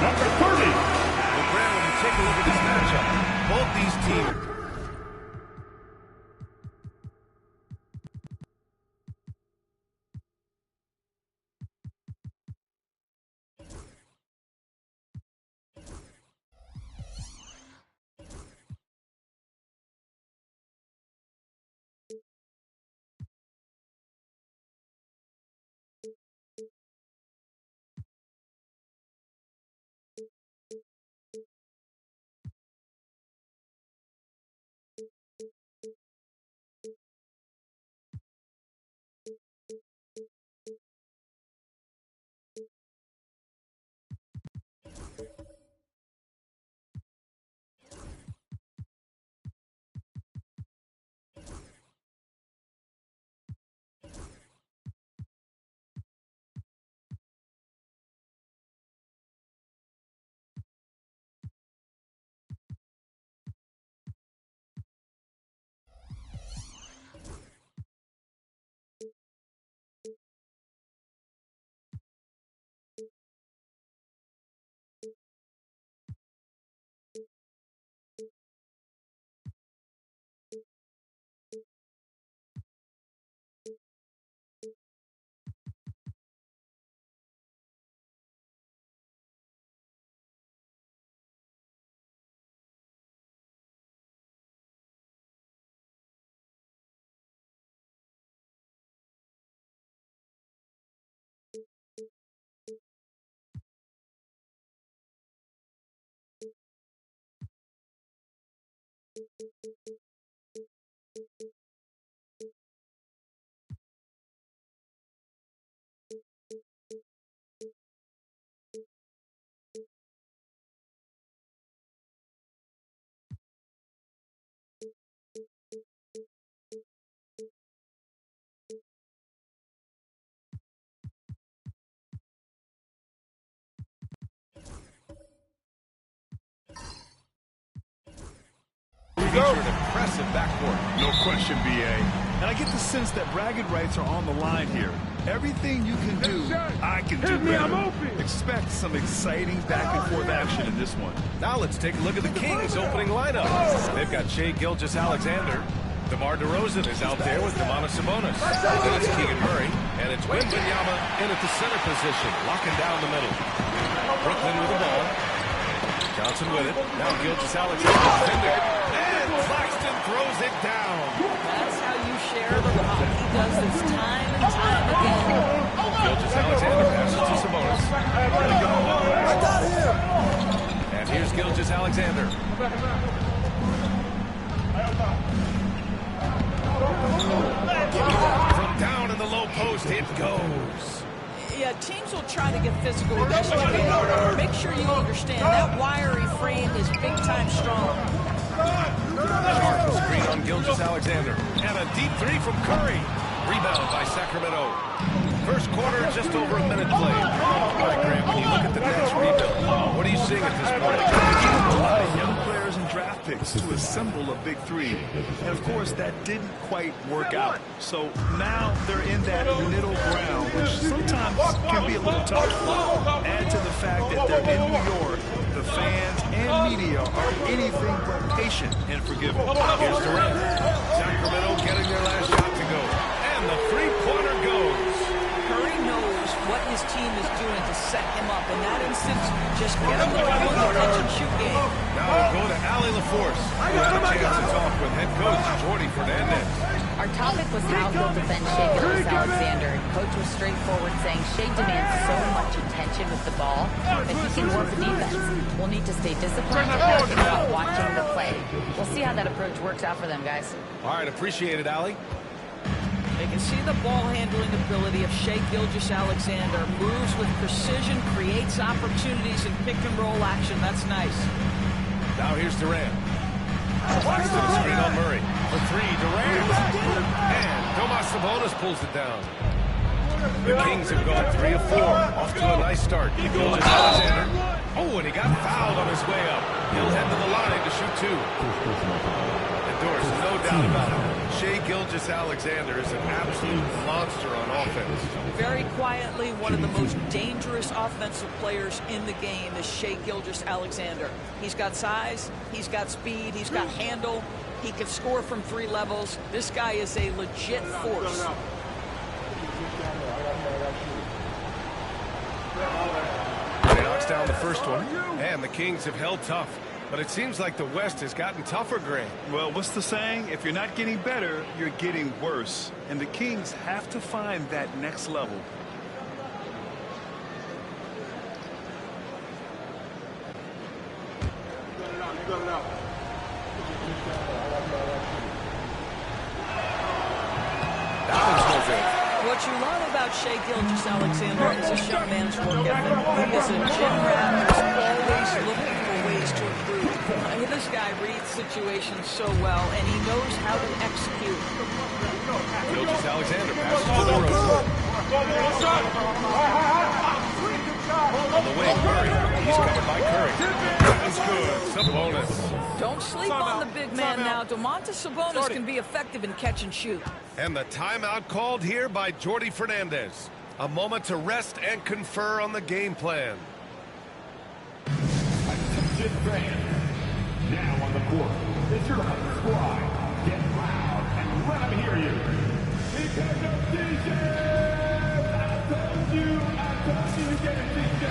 Number 30. Well, Grant, when you take a look at this matchup, both these teams feature an impressive backcourt. No question, B.A. And I get the sense that bragging rights are on the line here. Everything you can do, I can do better. Expect some exciting back-and-forth action in this one. Now let's take a look at the Kings' opening lineup. They've got Shai Gilgeous-Alexander. DeMar DeRozan is out there with Domantas Sabonis. Then it's Keegan Murray. And it's Wembanyama in at the center position, locking down the middle. Brooklyn with the ball. Johnson with it. Now Gilgeous-Alexander defending. And Claxton throws it down. That's how you share the rock. He does this time and time again. Gilgeous-Alexander passes to Sabonis. I got him! And here's Gilgeous-Alexander. From down in the low post, it goes. Yeah, teams will try to get physical against you. Make sure you understand that wiry frame is big-time strong. Sharp screen on Gilgeous-Alexander. And a deep three from Curry. Rebound by Sacramento. First quarter, just over a minute played. All right, Graham, when you look at the Nets rebuild, what are you seeing at this point? A lot of young players and draft picks to assemble a big three. And, of course, that didn't quite work out. So now they're in that middle ground, which sometimes can be a little tough. Add to the fact that they're in New York. The fans and media are anything but patient and forgiving. Here's Durant. Sacramento getting their last shot to go. And the three-pointer goes. Curry knows what his team is doing to set him up. In that instance, just get him the ball in the catch-and-shoot game. Now we'll go to Allie LaForce, who had a chance to talk with head coach Jordi Fernandez. Our topic was how he'll defend Shai Gilgeous-Alexander. Coach was straightforward, saying Shai demands so much attention with the ball that he can work the defense. We'll need to stay disciplined and active about watching the play. We'll see how that approach works out for them, guys. All right, appreciate it, Allie. They can see the ball handling ability of Shai Gilgeous-Alexander. Moves with precision, creates opportunities in pick-and-roll action. That's nice. Now here's Durant. Claxton screen on Murray. For three, Durant. And Domas Sabonis pulls it down. The Kings have gone 3 of 4. Off to a nice start. Gilgeous-Alexander. Oh, and he got fouled on his way up. He'll head to the line to shoot two. And Doris, no doubt about it, Shai Gilgeous-Alexander is an absolute monster on offense. Very quietly, one of the most dangerous offensive players in the game is Shai Gilgeous-Alexander. He's got size, he's got speed, he's got handle, he can score from 3 levels. This guy is a legit force. He knocks down the first one, and the Kings have held tough. But it seems like the West has gotten tougher, Graham. Well, what's the saying? If you're not getting better, you're getting worse. And the Kings have to find that next level. What you love about Shai Gilgeous-Alexander is his young man's work ethic. He is a gym rat who's always looking for ways to improve. This guy reads situations so well, and he knows how to execute. Gilgeous-Alexander passes to DeRozan. On the wing, Murray. He's covered by Curry. That's good. Sabonis. Don't sleep on the big man now. Domantas Sabonis can be effective in catch and shoot. And the timeout called here by Jordi Fernandez. A moment to rest and confer on the game plan. Attention fans. Now on the court, it's your squad. Get loud and let them hear you. Because of DJ! I told you to get it, DJ!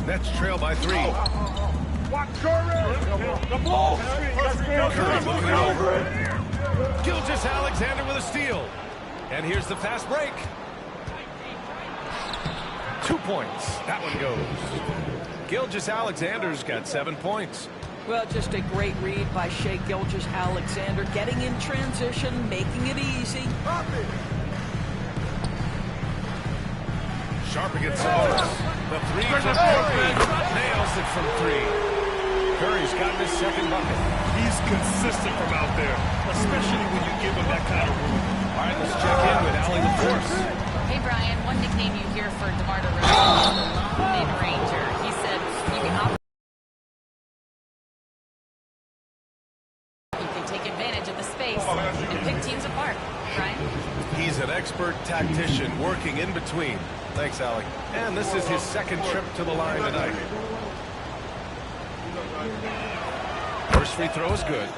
Nets trail by 3. Watch Curry! The ball! Curry looking it over. Gilgeous-Alexander with a steal. And here's the fast break. 2 points. That one goes. Gilgeous-Alexander's got 7 points. Well, just a great read by Shai Gilgeous-Alexander, getting in transition, making it easy. Sharp against Sabonis. The three from Curry. Nails it from 3. Curry's gotten his second bucket. He's consistent from out there, especially when you give him that kind of room. All right, let's check in with Allie LaForce. Hey, Brian, one nickname you hear for DeMar DeRozan is the Lone Mid-Ranger. He said you can take advantage of the space and pick teams apart. Brian? He's an expert tactician working in between. Thanks, Allie. And this is his second trip to the line tonight. First free throw is good.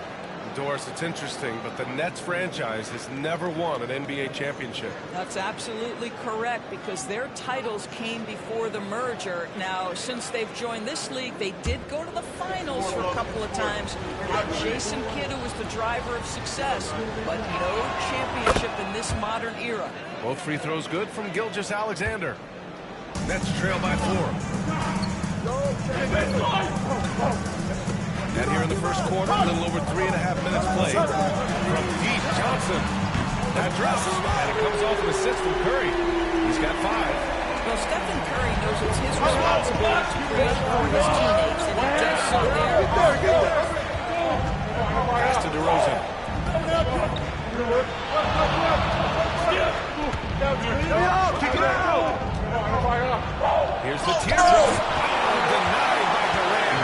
Doris, it's interesting, but the Nets franchise has never won an NBA championship. That's absolutely correct, because their titles came before the merger. Now, since they've joined this league, they did go to the finals for a couple of times. Had Jason Kidd, who was the driver of success, but no championship in this modern era. Both free throws good from Gilgeous-Alexander. Nets trail by 4. And here in the first quarter, a little over 3.5 minutes played. From deep, Johnson. Addressed, and it comes off an assist from Curry. He's got 5. Well, Stephen Curry knows it's his responsibility to create for his teammates, and he does so there. Pass to DeRozan. Here's the teardrop. Denied by Durant.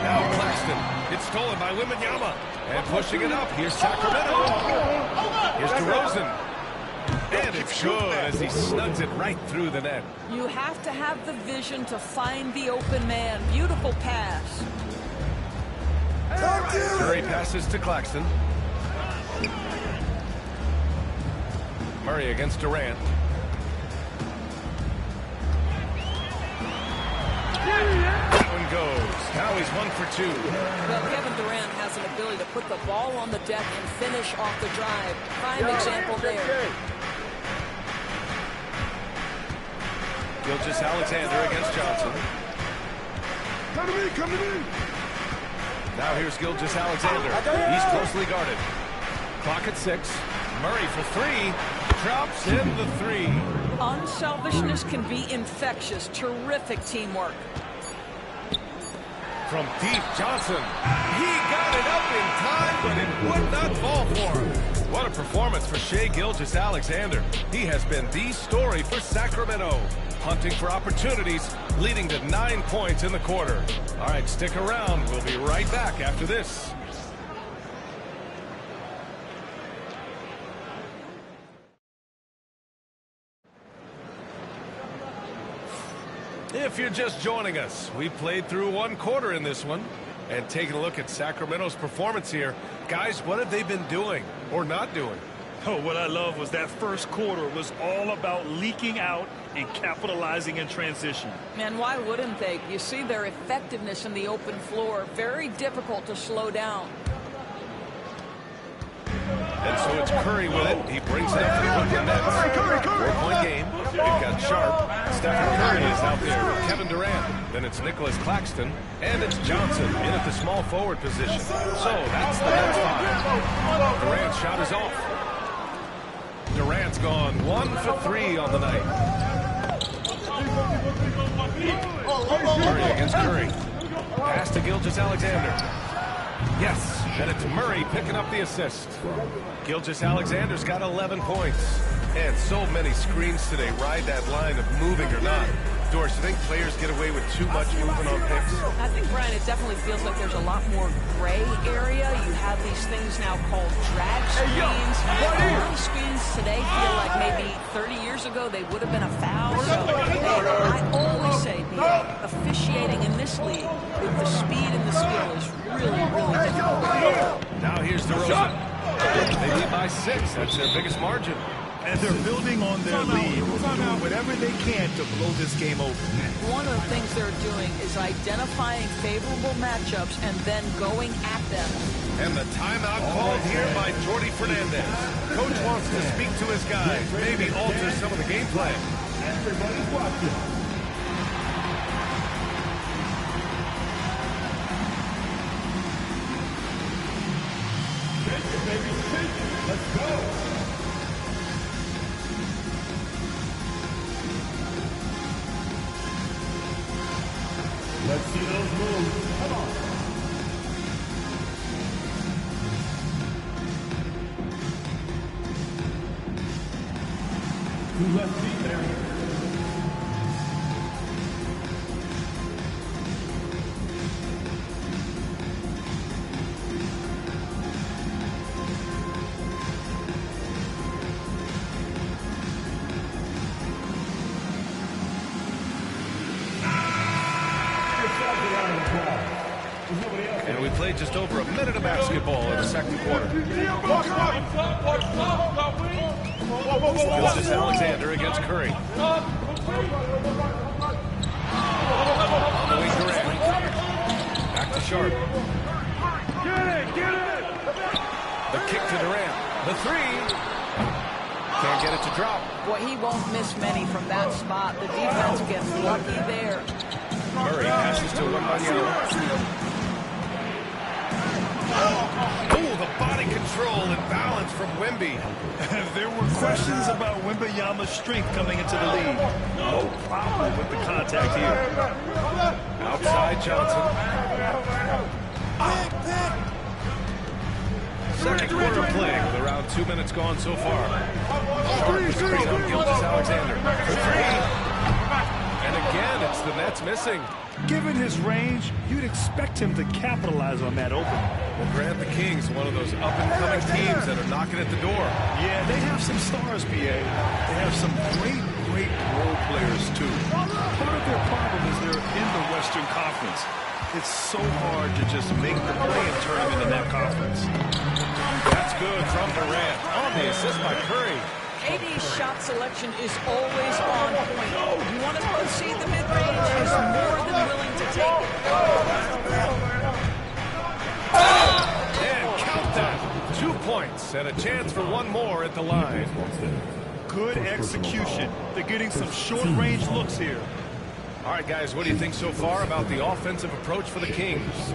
Now Claxton. It's stolen by Wembanyama. And pushing it up. Here's Sacramento. Here's DeRozan. And it's good as he snugs it right through the net. You have to have the vision to find the open man. Beautiful pass. Curry passes to Claxton. Murray against Durant. That one goes. Now he's 1 for 2. Well, Kevin Durant has an ability to put the ball on the deck and finish off the drive. Prime example there. Gilgeous-Alexander against Johnson. Come to me! Now here's Gilgeous-Alexander. He's closely guarded. Clock at 6. Murray for 3. Drops in the 3. Unselfishness can be infectious. Terrific teamwork. From deep, Johnson. He got it up in time, but it would not fall for him. What a performance for Shai Gilgeous-Alexander. He has been the story for Sacramento. Hunting for opportunities, leading to 9 points in the quarter. All right, stick around. We'll be right back after this. If you're just joining us, we played through 1 quarter in this one. And taking a look at Sacramento's performance here. Guys, what have they been doing or not doing? Oh, what I love was that first quarter was all about leaking out and capitalizing in transition. And why wouldn't they? You see their effectiveness in the open floor. Very difficult to slow down. And so it's Curry with it. He brings it up to the Brooklyn Nets. 4-point game. We've got Sharp. Stephen Curry is out there with Kevin Durant. Then it's Nicholas Claxton. And it's Johnson in at the small forward position. So that's the Nets 5. Durant's shot is off. Durant's gone 1 for 3 on the night. Murray against Curry. Pass to Gilgeous-Alexander. Yes, and it's Murray picking up the assist. Gilgeous-Alexander's got 11 points. And so many screens today ride that line of moving or not. Doris, you think players get away with too much movement on picks? I think, Brian, it definitely feels like there's a lot more gray area. You have these things now called drag screens. A lot of screens today feel like maybe 30 years ago they would have been a foul. So I always say the officiating in this league with the speed and the skill is really, really difficult. Now here's DeRozan. They lead by 6. That's their biggest margin. And they're building on their lead, doing whatever they can to blow this game open. One of the things they're doing is identifying favorable matchups and then going at them. And the timeout called here by Jordi Fernandez. Coach wants to speak to his guys, maybe alter some of the game plan. Everybody's watching. Shake it, baby, shake it. Let's go. Let's see those moves. Come on. Two left feet there. And we played just over a minute of basketball in the second quarter. Gilgeous Alexander against Curry. On the wing, Durant. Back to Sharp. The kick to Durant. The three. Can't get it to drop. Boy, he won't miss many from that spot. The defense gets lucky there. Murray passes to Wembanyama. Oh, the body control and balance from Wemby. There were questions about Wembanyama's strength coming into the league. No problem with the contact here. Outside Johnson. Second quarter playing with around 2 minutes gone so far. Sharp with screen on Gilgeous Alexander. For three. And again, it's the Nets missing. Given his range, you'd expect him to capitalize on that opening. Well, Grant, the Kings, one of those up-and-coming teams that are knocking at the door. Yeah, they have some stars, PA. They have some great role players, too. Part of their problem is they're in the Western Conference. It's so hard to just make the play-in tournament in that conference. That's good from Durant. On the assist by Curry. KD's shot selection is always on point. You want to concede the mid-range, he's more than willing to take it. And count that. 2 points and a chance for one more at the line. Good execution. They're getting some short-range looks here. All right, guys, what do you think so far about the offensive approach for the Kings?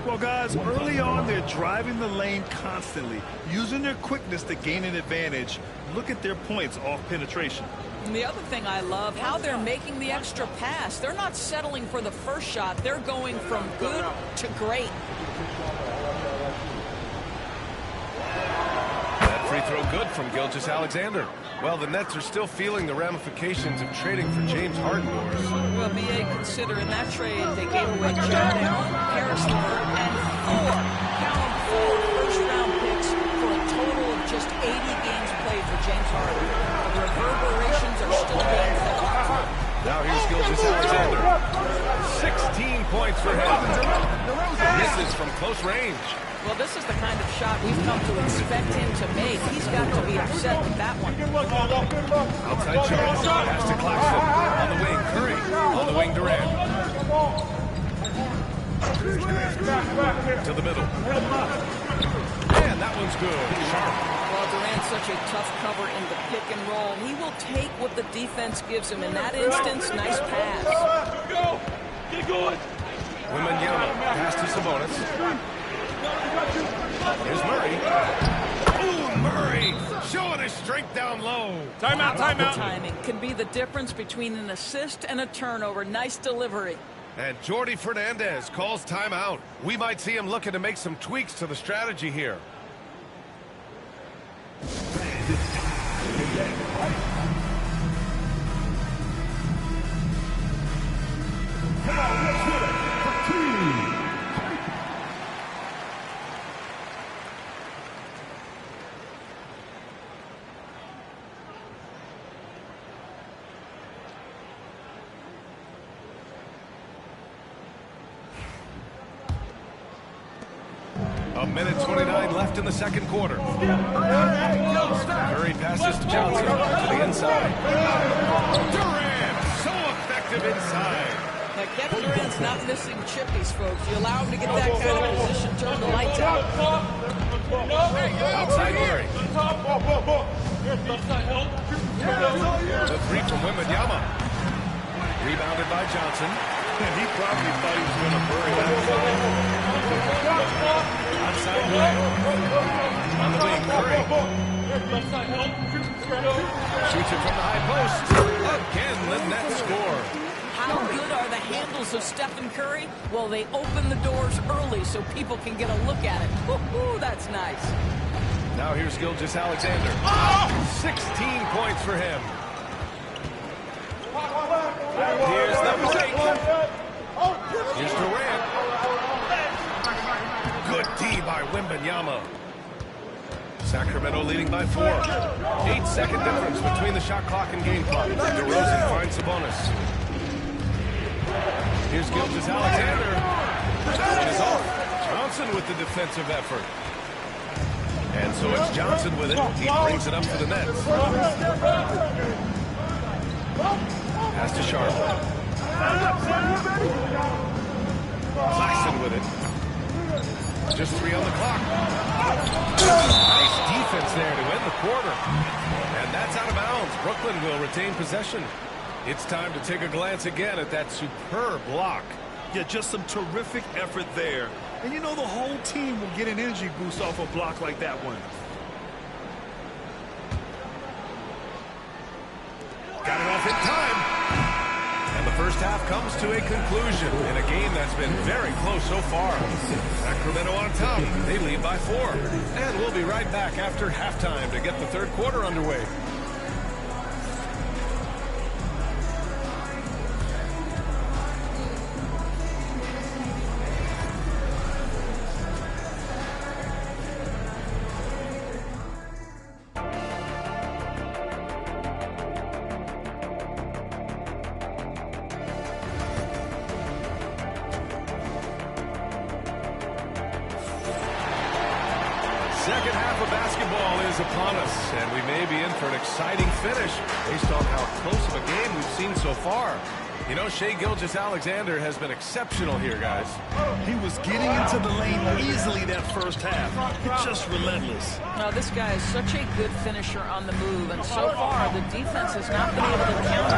Well, guys, early on, they're driving the lane constantly, using their quickness to gain an advantage. Look at their points off penetration. And the other thing I love, how they're making the extra pass. They're not settling for the first shot. They're going from good to great. That free throw good from Gilgeous Alexander. Well, the Nets are still feeling the ramifications of trading for James Harden. Well, BA, consider in that trade they gave away Jared Allen, Harris LeVert, and four first-round picks for a total of just 80 games played for James Harden. The reverberations are still being felt. Now here's Gilgeous Alexander. 16 points for him. Misses from close range. Well, this is the kind of shot we've come to expect him to make. He's got to be upset with that one. Outside Charles. Pass to Claxton. On the wing, Curry. On the wing, Durant. To the middle. And that one's good. Sharp. Well, Durant's such a tough cover in the pick and roll. He will take what the defense gives him. In that instance, nice pass. Get going. Wembanyama. Pass to Sabonis. Here's Murray. Ooh, Murray showing his strength down low. Timeout, timeout. Timing can be the difference between an assist and a turnover. Nice delivery. And Jordi Fernandez calls timeout. We might see him looking to make some tweaks to the strategy here. Come on, let's hit it for two. A minute 29 left in the second quarter. Curry passes to Johnson to the inside. Durant, so effective inside. Now, Kevin Durant's not missing chippies, folks. You allow him to get that kind of position, turn the lights out. Outside Murray. The three from Wembanyama. Rebounded by Johnson. And he probably thought he was going to bury that. Outside Durant. On the wing, Curry. Shoots it from the high post. Again, the net score. How good are the handles of Stephen Curry? Well, they open the doors early so people can get a look at it. Woo-hoo, that's nice. Now here's Gilgeous-Alexander. 16 points for him. Here's the break. Here's Durant. Good D by Wembanyama. Sacramento leading by 4. 8-second difference between the shot clock and game clock. DeRozan finds Sabonis. Here's Gilgeous-Alexander. That one is off. Johnson with the defensive effort. And so it's Johnson with it. He brings it up for the Nets. Pass to Sharp. Claxton with it. Just 3 on the clock. Nice defense there to end the quarter. And that's out of bounds. Brooklyn will retain possession. It's time to take a glance again at that superb block. Yeah, just some terrific effort there. And you know the whole team will get an energy boost off a block like that one. Got it off in time. And the first half comes to a conclusion in a game that's been very close so far. Sacramento on top. They lead by 4. And we'll be right back after halftime to get the third quarter underway. Second half of basketball is upon us, and we may be in for an exciting finish based on how close of a game we've seen so far. You know, Shai Gilgeous-Alexander has been exceptional here, guys. He was getting into the lane easily that first half. Just relentless. Now, this guy is such a good finisher on the move, and so far the defense has not been able to counter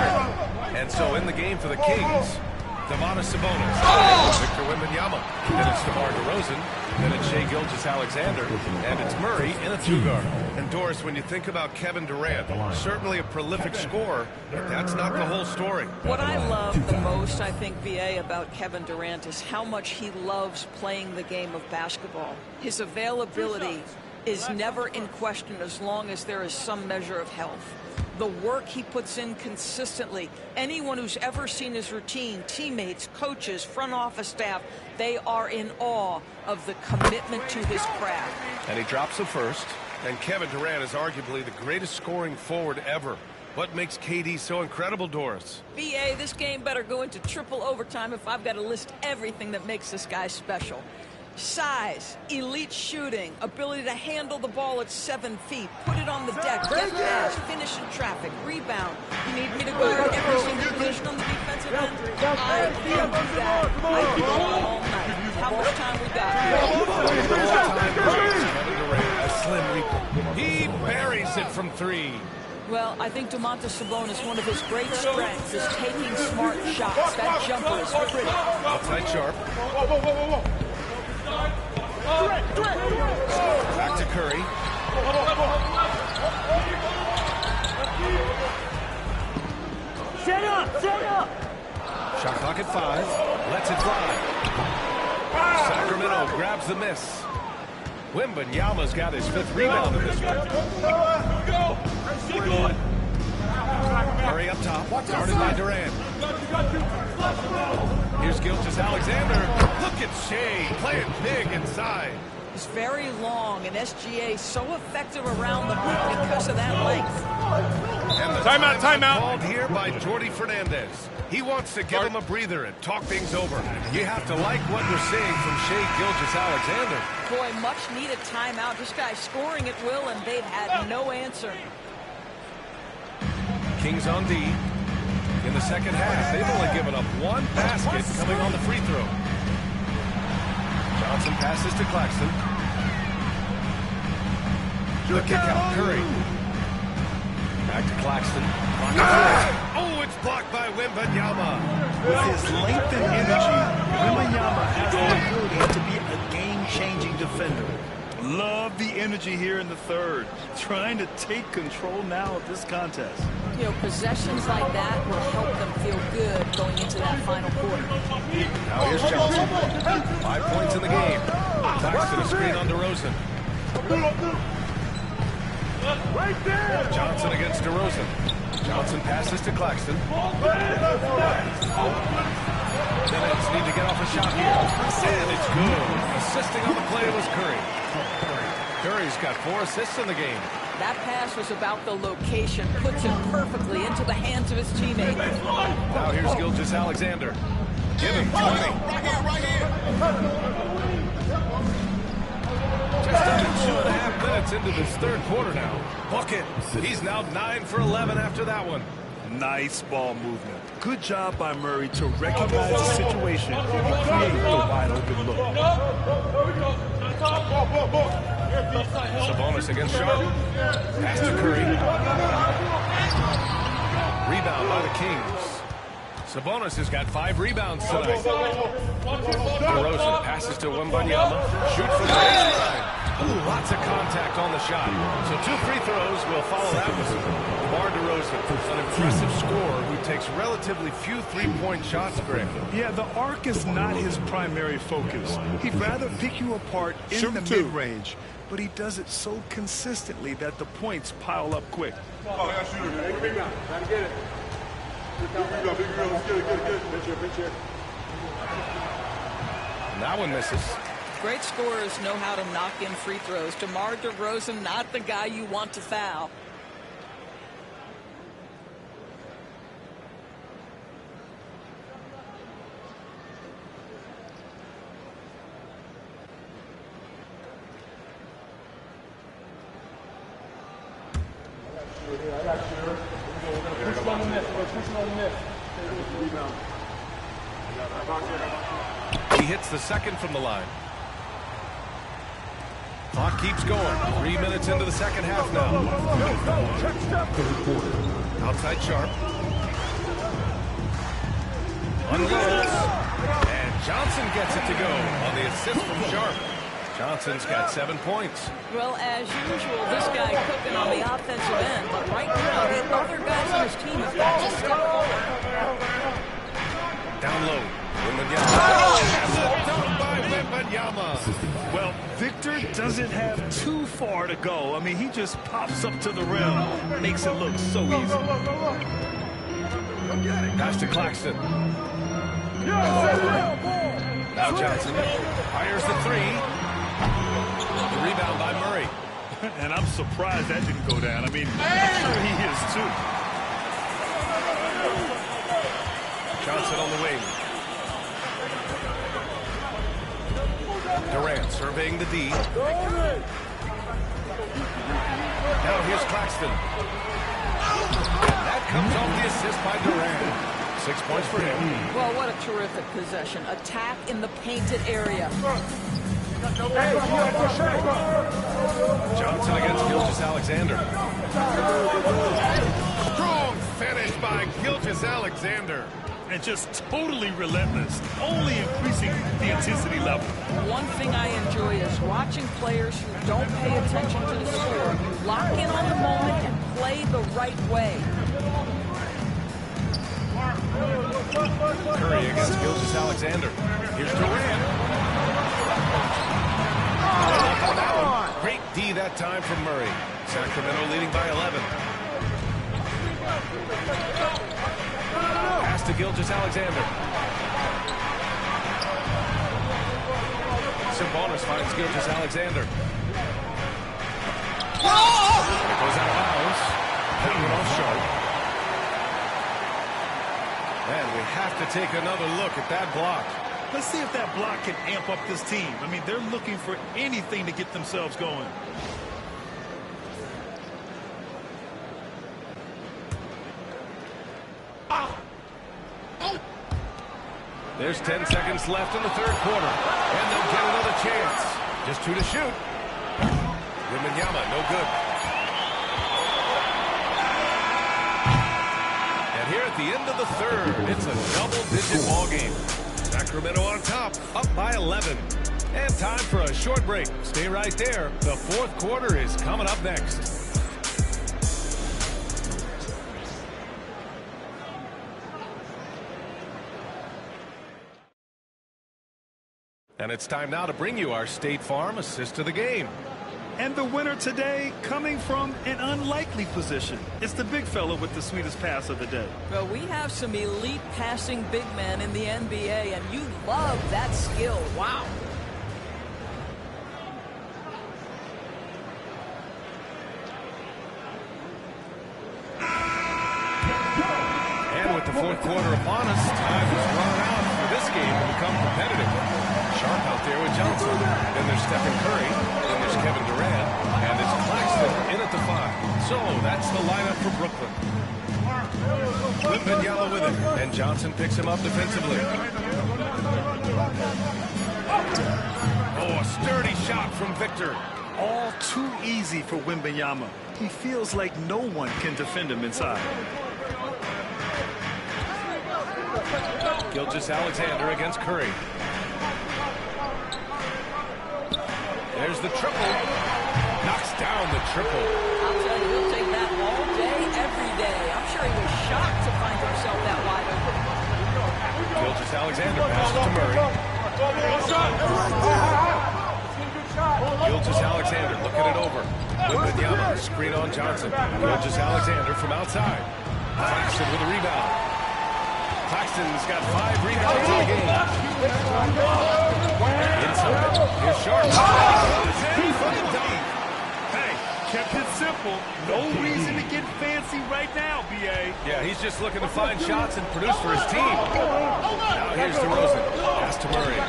it. And so in the game for the Kings, Domantas Sabonis, Victor Wembanyama, then it's DeMar DeRozan, then it's Shai Gilgeous-Alexander, and it's Murray in a 2-guard. And Doris, when you think about Kevin Durant, certainly a prolific scorer, but that's not the whole story. What I love the most, I think, VA, about Kevin Durant is how much he loves playing the game of basketball. His availability is never in question as long as there is some measure of health. The work he puts in consistently. Anyone who's ever seen his routine, teammates, coaches, front office staff, they are in awe of the commitment to his craft. And he drops the first. And Kevin Durant is arguably the greatest scoring forward ever. What makes KD so incredible, Doris? VA, this game better go into triple overtime if I've got to list everything that makes this guy special. Size, elite shooting, ability to handle the ball at 7 feet, put it on the deck, get fast, finish in traffic, rebound. You need me to go over every single position on the defensive end? I can do that. I can go all night. How much time we got? Kevin Durant, a slim reaper. He buries it from 3. Well, I think Domantas Sabonis, one of his great strengths is taking smart shots. That jumper is pretty. Outside Sharp. Back to Curry. Set up! Shot clock at 5. Lets it fly. Sacramento grabs the miss. Wembanyama's got his 5th rebound in this one. Murray up top, guarded by Durant. Here's Gilgeous-Alexander. Look at Shai playing big inside. He's very long, and SGA so effective around the hoop because of that length. And the timeout called here by Jordi Fernandez. He wants to give him a breather and talk things over. You have to like what we're seeing from Shai Gilgeous-Alexander. Boy, much needed timeout. This guy's scoring at will, and they've had no answer. Kings on D. In the second half, they've only given up one basket coming on the free throw. Johnson passes to Claxton. The kick out, Curry. Back to Claxton. Oh, it's blocked by Wembanyama. With his length and energy, Wembanyama has the ability to be a game-changing defender. Love the energy here in the third. Trying to take control now of this contest. You know, possessions like that will help them feel good going into that final quarter. Now here's Johnson. 5 points in the game. Claxton a screen on DeRozan. Right there! Johnson against DeRozan. Johnson passes to Claxton. Minutes need to get off a shot here. And it's good. Assisting on the play was Curry. Curry's got 4 assists in the game. That pass was about the location. Puts it perfectly into the hands of his teammate. Now here's Gilgeous-Alexander. Give him 20. Just under 2.5 minutes into this third quarter now. Bucket. He's now 9 for 11 after that one. Nice ball movement. Good job by Murray to recognize the situation and create the wide open look. Sabonis against Sharp. Pass to Curry. Rebound by the Kings. Sabonis has got 5 rebounds tonight. DeRozan passes to Wembanyama. Shoot from the baseline. Ooh, lots of contact on the shot. So 2 free throws will follow that one. DeMar DeRozan, an impressive scorer who takes relatively few three-point shots, Greg. Yeah, the arc is not his primary focus. He'd rather pick you apart in the mid-range, but he does it so consistently that the points pile up quick. That one misses. Great scorers know how to knock in free throws. DeMar DeRozan, not the guy you want to foul. He hits the second from the line. Clock keeps going. 3 minutes into the second half now. Outside Sharp. Unloads. And Johnson gets it to go on the assist from Sharp. Johnson's got 7 points. Well, as usual, this guy cooking on the offensive end. But right now, the other guys on his team have got to step forward. Down low. Wembanyama. Done by Wembanyama. Well, Victor doesn't have too far to go. I mean, he just pops up to the rim, makes it look so easy. Pass to Claxton. Now Johnson fires the 3. The rebound by Murray. And I'm surprised that didn't go down. I mean, I'm sure he is too. Johnson on the wing. Durant surveying the D. Now here's Claxton. And that comes off the assist by Durant. 6 points for him. Well, what a terrific possession. Attack in the painted area. Johnson against Gilgeous-Alexander. Strong finish by Gilgeous-Alexander. And just totally relentless, only increasing the intensity level. One thing I enjoy is watching players who don't pay attention to the score. You lock in on the moment and play the right way. Curry against Gilgeous-Alexander. Here's Durant. Great D that time from Murray. Sacramento leading by 11. Pass to Gilgeous-Alexander. Sabonis finds Gilgeous-Alexander. It goes out of bounds. to take another look at that block. Let's see if that block can amp up this team. I mean, they're looking for anything to get themselves going. There's 10 seconds left in the third quarter, and they'll get another chance. Just 2 to shoot. Wembanyama, no good. And here at the end of the third, it's a double-digit ball game. Sacramento on top, up by 11. And time for a short break. Stay right there. The fourth quarter is coming up next. And it's time now to bring you our State Farm assist of the game. And the winner today coming from an unlikely position. It's the big fella with the sweetest pass of the day. Well, we have some elite passing big men in the NBA, and you love that skill. Wow. And with the fourth quarter upon us, time is running out for this game to become competitive. Sharp out there with Johnson. Then there's Stephen Curry. Then there's Kevin Durant. And it's Claxton in at the 5. So that's the lineup for Brooklyn. Wembanyama with it. And Johnson picks him up defensively. Oh, a sturdy shot from Victor. All too easy for Wembanyama. He feels like no one can defend him inside. Gilgeous-Alexander against Curry. There's the triple. Knocks down the triple. I'll tell you, he'll take that all day, every day. I'm sure he was shocked to find himself that wide open. Gilgeous-Alexander passes to Murray. Gilgeous-Alexander looking it over. Wembanyama, screen on Johnson. Gilgeous-Alexander from outside. Claxton with a rebound. Claxton's got 5 rebounds in the game. Inside. Here's Sharp. Hey, kept it simple. No reason to get fancy right now, B.A. Yeah, he's just looking to find shots and produce for his team. Now here's DeRozan. Pass to Murray.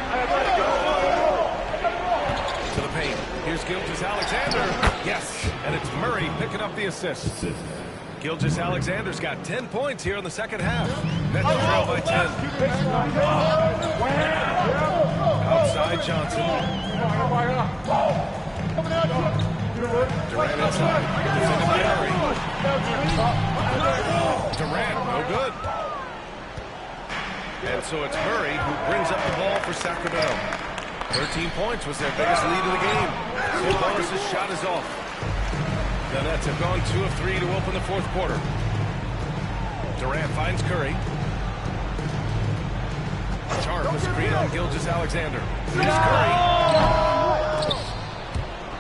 To the paint. Here's Gilgeous-Alexander. Yes, and it's Murray picking up the assist. Gilgeous-Alexander's got 10 points here in the second half. Nets trail by 10. Outside Johnson. Durant inside. Defended by Murray. Durant, no good. And so it's Murray who brings up the ball for Sacramento. 13 points was their biggest lead of the game. Sabonis' shot is off. The Nets have gone 2 of 3 to open the fourth quarter. Durant finds Curry. Sharp with screen on Gilgeous-Alexander. Here's Curry.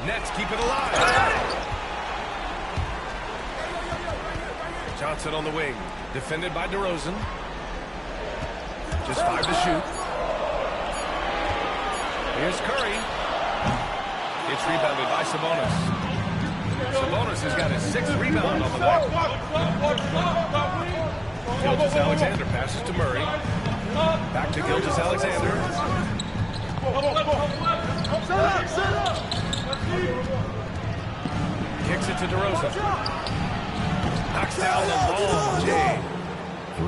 Nets keep it alive. Johnson on the wing. Defended by DeRozan. Just 5 to shoot. Here's Curry. It's rebounded by Sabonis. Sabonis has got his 6th rebound on the night. Gilgeous-Alexander passes to Murray. Back to Gilgeous-Alexander. Kicks it to DeRozan. Knocks down the long J.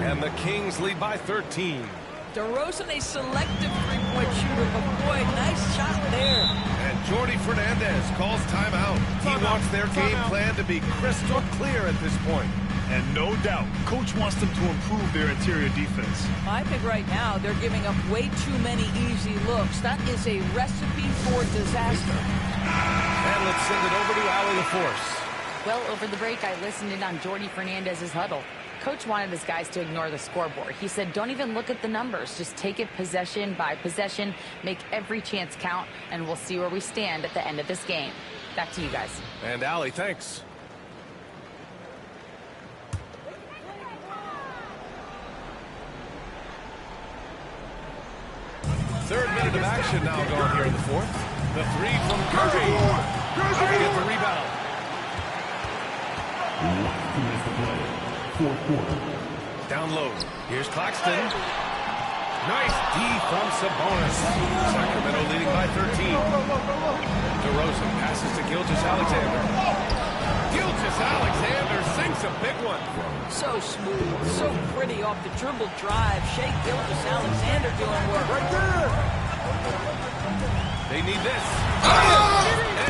And the Kings lead by 13. DeRozan, a selective three-point shooter, but boy, nice shot there. And Jordi Fernandez calls timeout. He wants their game plan to be crystal clear at this point. And no doubt, Coach wants them to improve their interior defense. I think right now they're giving up way too many easy looks. That is a recipe for disaster. And let's send it over to Allie LaForce. Well, over the break, I listened in on Jordi Fernandez's huddle. Coach wanted his guys to ignore the scoreboard. He said, don't even look at the numbers. Just take it possession by possession, make every chance count, and we'll see where we stand at the end of this game. Back to you guys. And Allie, thanks. Third minute of action now going here in the fourth. The 3 from Curry. How to get the rebound. Fourth quarter. Down low. Here's Claxton. Nice D from Sabonis. Sacramento leading by 13. DeRozan passes to Gilgeous-Alexander. Gilgeous-Alexander sinks a big one. So smooth, so pretty off the dribble drive. Shai Gilgeous-Alexander doing work. Right there. They need this.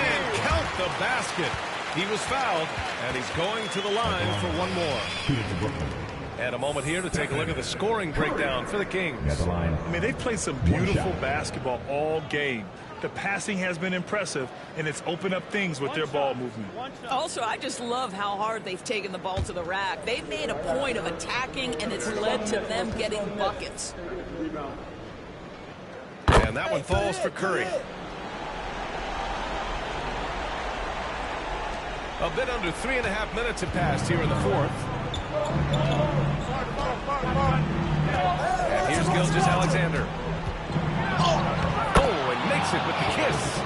And count the basket. He was fouled, and he's going to the line for one more. And a moment here to take a look at the scoring breakdown for the Kings. I mean, they've played some beautiful basketball all game. The passing has been impressive, and it's opened up things with their ball movement. Also, I just love how hard they've taken the ball to the rack. They've made a point of attacking, and it's led to them getting buckets. And that one falls for Curry. A bit under 3.5 minutes have passed here in the fourth. And here's Gilgeous-Alexander. Oh, and makes it with the kiss.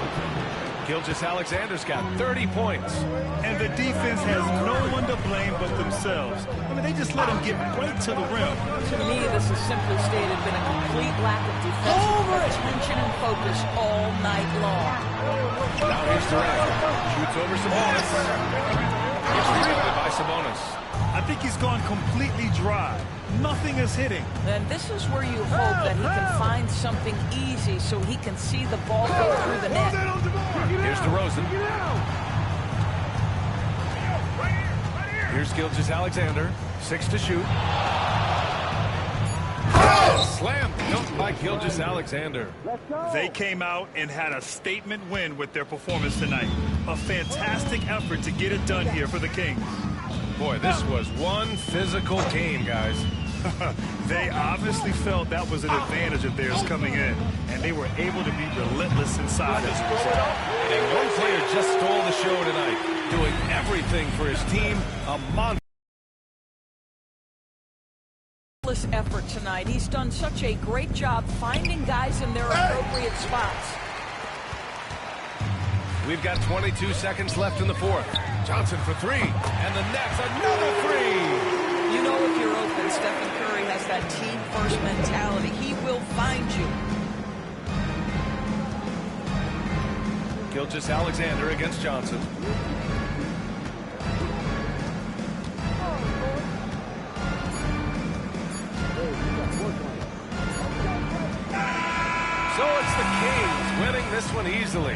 Gilgeous-Alexander's got 30 points. And the defense has no one to blame but themselves. I mean, they just let him get right to the rim. To me, this has simply stated been a complete lack of defensive attention and focus all night long. Now here's Durant. Shoots over Sabonis. It's rebounded by Sabonis. I think he's gone completely dry. Nothing is hitting. And this is where you hope that he can find something easy so he can see the ball go through the net. Here's DeRozan. Here's Gilgeous-Alexander. 6 to shoot. Slam dunked by Gilgeous-Alexander. They came out and had a statement win with their performance tonight. A fantastic effort to get it done here for the Kings. Boy, this was one physical game, guys. They obviously felt that was an advantage of theirs coming in, and they were able to be relentless inside as a result. And one player just stole the show tonight, doing everything for his team. A monster. Effort tonight. He's done such a great job finding guys in their appropriate spots. We've got 22 seconds left in the fourth. Johnson for three, and the Nets another three. You know if you're open, Stephen Curry has that team-first mentality. He will find you. Gilgeous-Alexander against Johnson. So it's the Kings winning this one easily.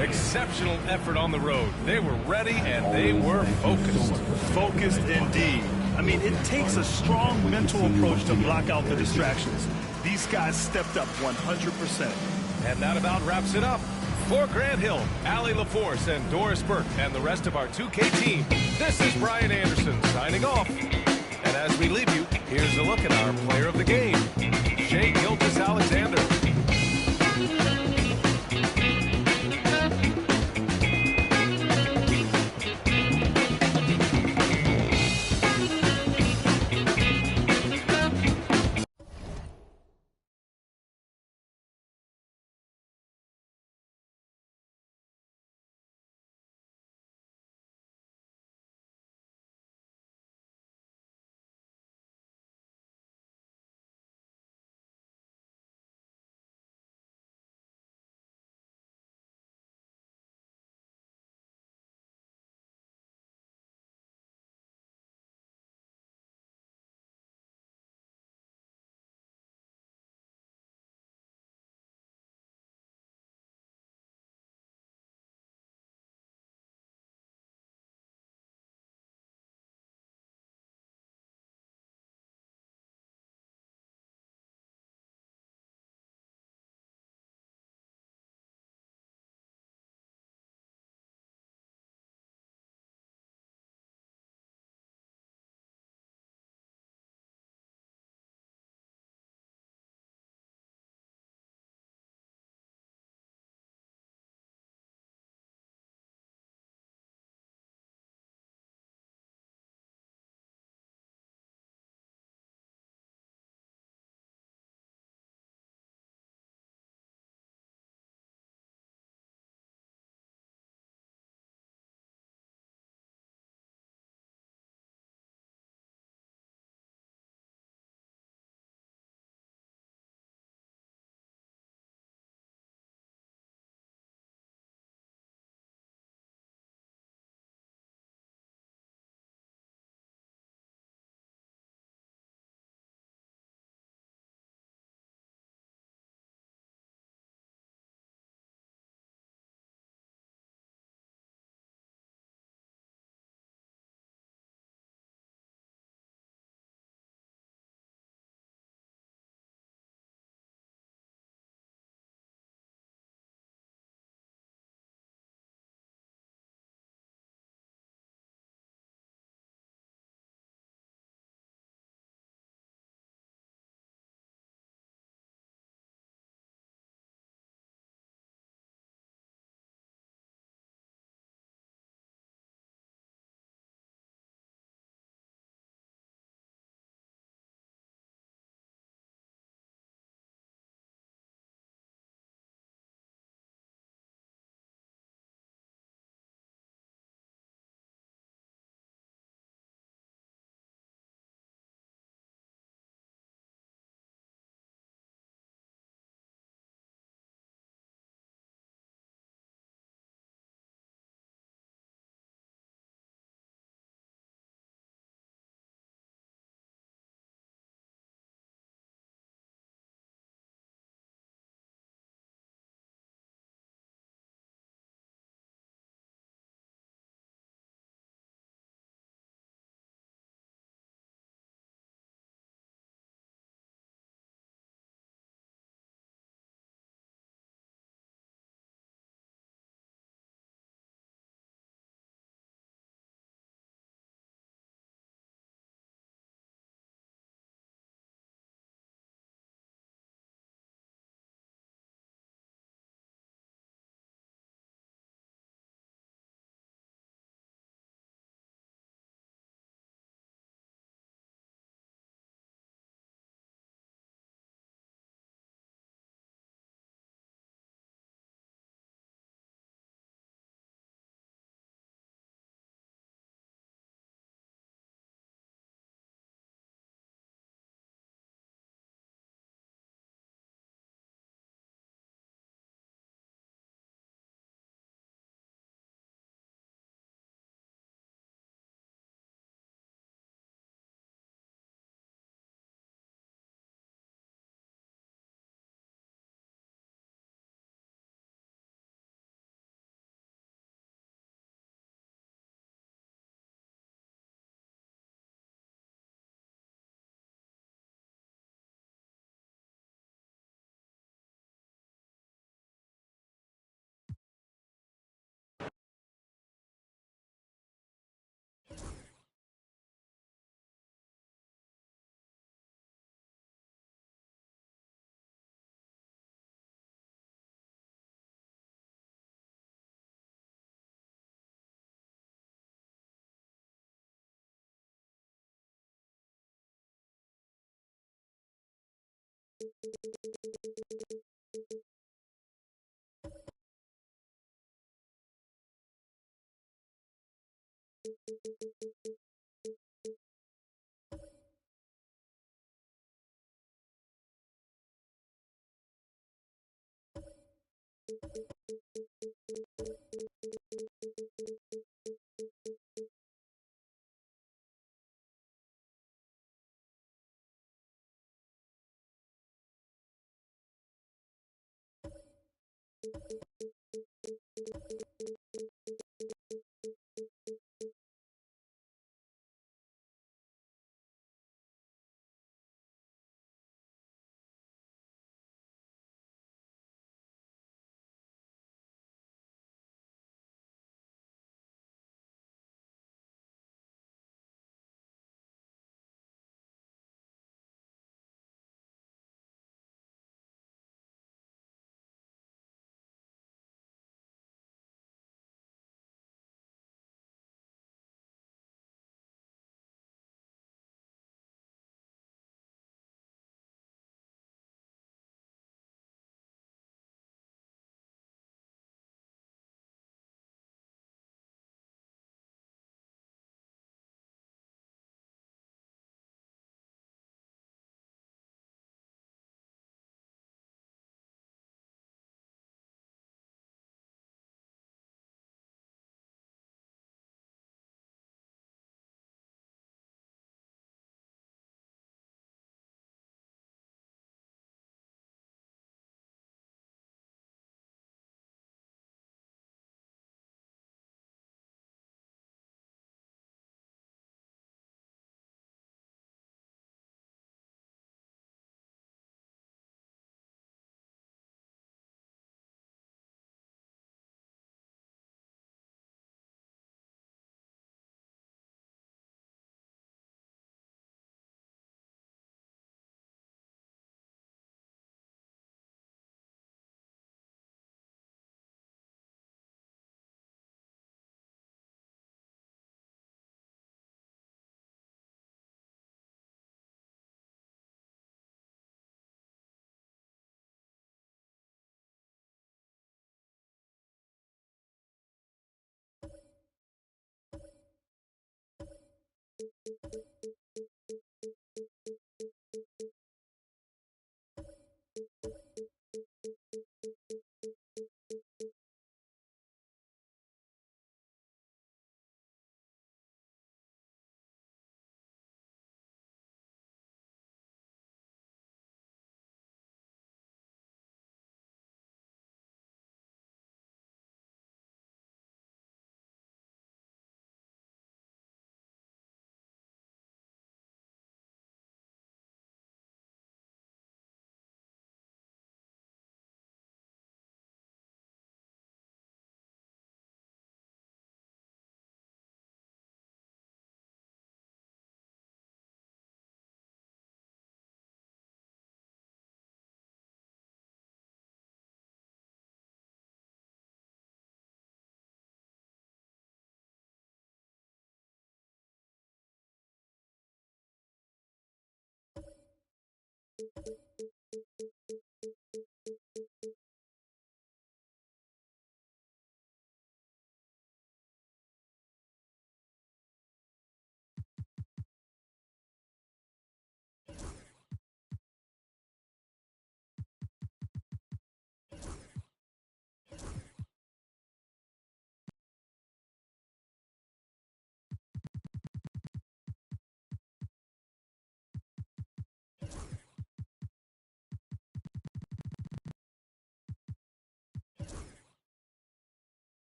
Exceptional effort on the road. They were ready and they were focused. Focused indeed. I mean, it takes a strong mental approach to block out the distractions. These guys stepped up 100%. And that about wraps it up. For Grant Hill, Allie LaForce, and Doris Burke, and the rest of our 2K team, this is Brian Anderson signing off. And as we leave you, here's a look at our player of the game, Shai Gilgeous-Alexander.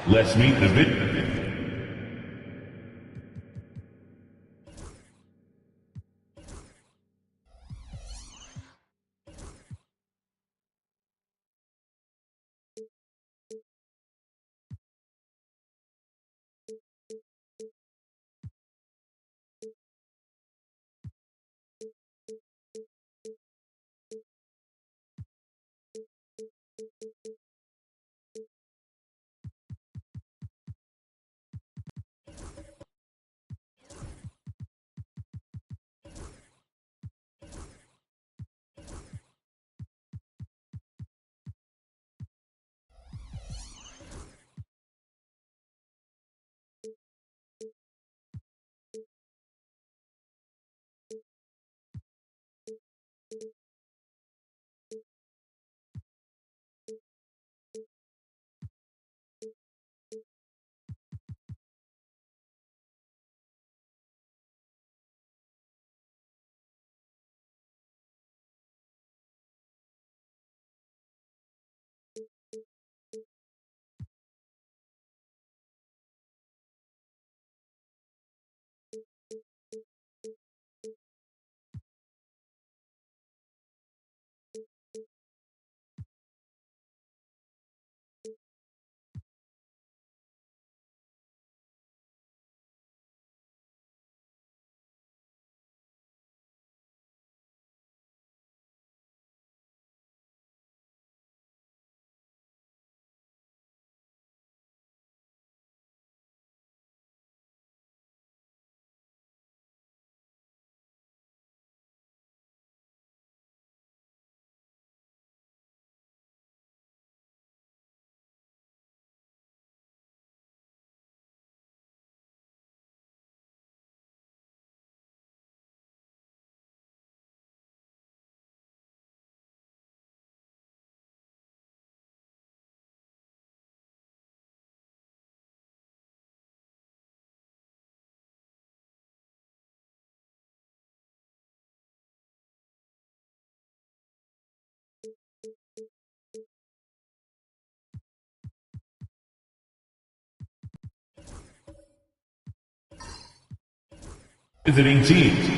Let's meet the video. Visiting teams. When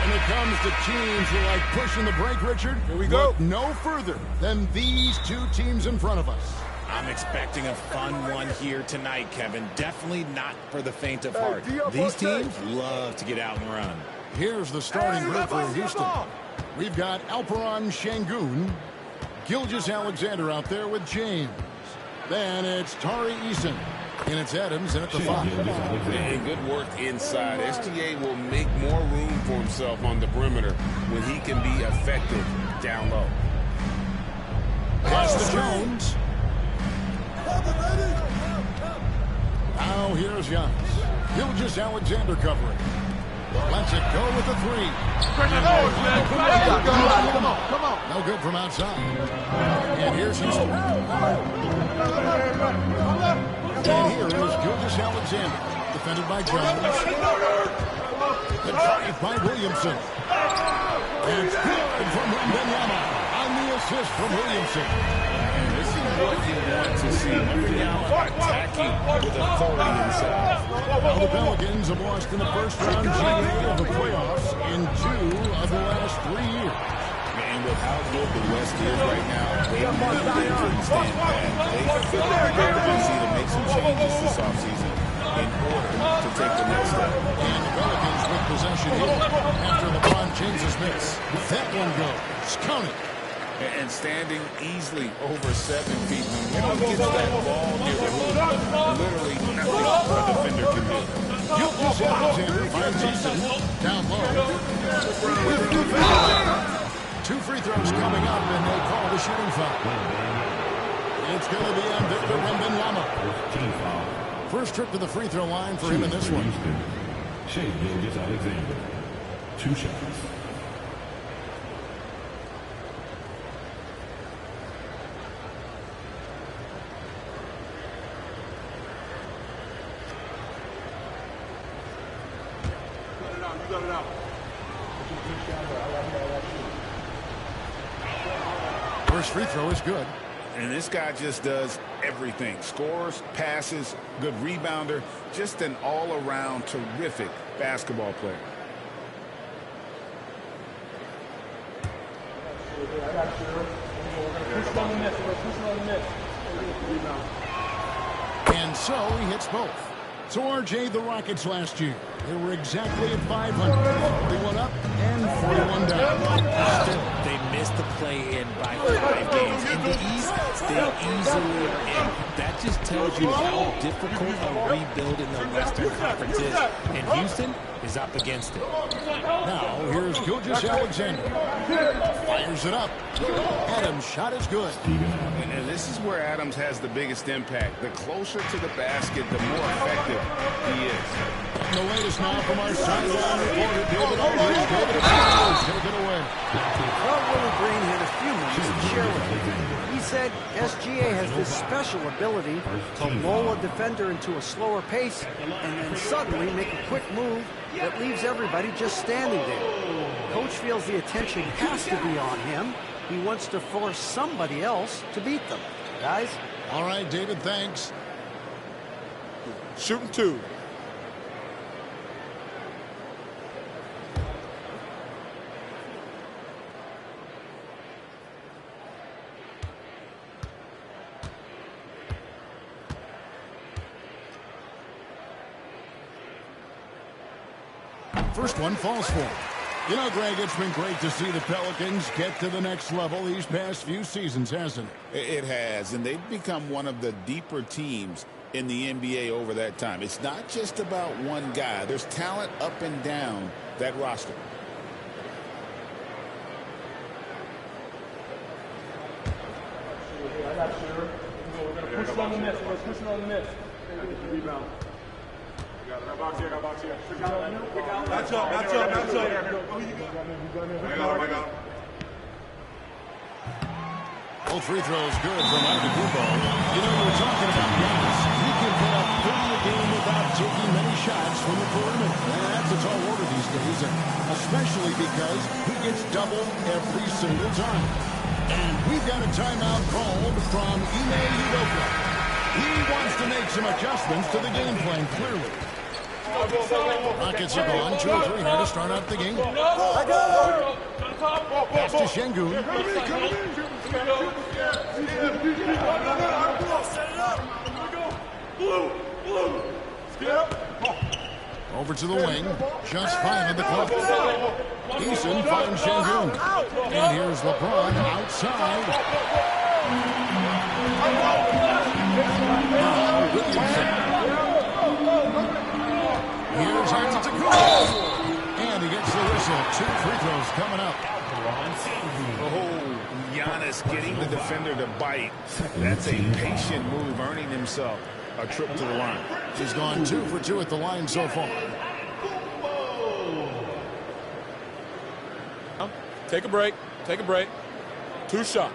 it comes to teams who like pushing the break, Richard, here we go. Look no further than these two teams in front of us. I'm expecting a fun one here tonight, Kevin. Definitely not for the faint of heart. These teams love to get out and run. Here's the starting group for Houston. We've got Alperen Şengün, Gilgeous Alexander out there with James. Then it's Tari Eason. And it's Adams in at the 5. And good work inside. SGA will make more room for himself on the perimeter when he can be effective down low. Pass to Jones. Now here's Giannis. Gilgeous Alexander covering. Lets it go with the 3. Come on. No good from outside. And here's Houston. And here is Gilgeous Alexander, defended by Jones. The drive by Williamson. And it's good from Wembanyama on the assist from Williamson. And this is what you want to see. Wembanyama attacking with authority inside. Well, the Pelicans have lost in the first round of the playoffs in 2 of the last 3 years. And with how good the West is right now, they couldn't stand that. They feel like they're going to make some changes this offseason in order to take the next step. And the Pelicans with possession here after LeBron James's miss. That one goes. Count it. And standing easily over 7 feet. When he gets that ball near the hoop, literally nothing a defender can do. Gilgeous Alexander finds Eason down low. 2 free throws coming up, and they call the shooting foul. It's going to be on Victor Wembanyama. First trip to the free throw line for him in this one. Shai Gilgeous-Alexander. 2 shots. First free throw is good. And this guy just does everything. Scores, passes, good rebounder. Just an all-around terrific basketball player. And so he hits both. So, RJ, the Rockets last year, they were exactly at 500. 41 up and 41 down. Still, they missed the play-in by 5 games. In the East, they easily are in. That just tells you how difficult a rebuild in the Western Conference is. And Houston is up against it. Now, here's Gilgeous-Alexander. Fires it up. Adams' shot is good. And this is where Adams has the biggest impact. The closer to the basket, the more effective he is. The latest now from our sideline reporter, David Aldridge. David, take it away. Well, Willie Green had a few moments to share with me. He said SGA has this special ability to lull a defender into a slower pace and then suddenly make a quick move that leaves everybody just standing there. Coach feels the attention has to be on him. He wants to force somebody else to beat them. Guys? All right, David, thanks. Shooting two. First one falls for him. You know, Greg, it's been great to see the Pelicans get to the next level these past few seasons, hasn't it? It has, and they've become one of the deeper teams in the NBA over that time. It's not just about one guy. There's talent up and down that roster. I got you. We're going to push it on the miss. We're pushing on the miss. Rebound. Match up. Both free throws good from Antetokounmpo. You know, we're talking about Giannis. He can put up 30 a game without taking many shots from the perimeter. That's a tall order these days, especially because he gets doubled every single time. And we've got a timeout called from Ime Udoka. He wants to make some adjustments to the game plan, clearly. Rockets are gone 2 or 3 here to start out the game. Pass to Şengün. Over to the wing. Just 5 on the clock. Eason finds Şengün. And here's LeBron outside. Now Williamson. Here's Antetokounmpo. And he gets the whistle. 2 free throws coming up. Oh, Giannis getting the defender to bite. That's a patient move, earning himself a trip to the line. He's gone 2 for 2 at the line so far. Take a break. 2 shots.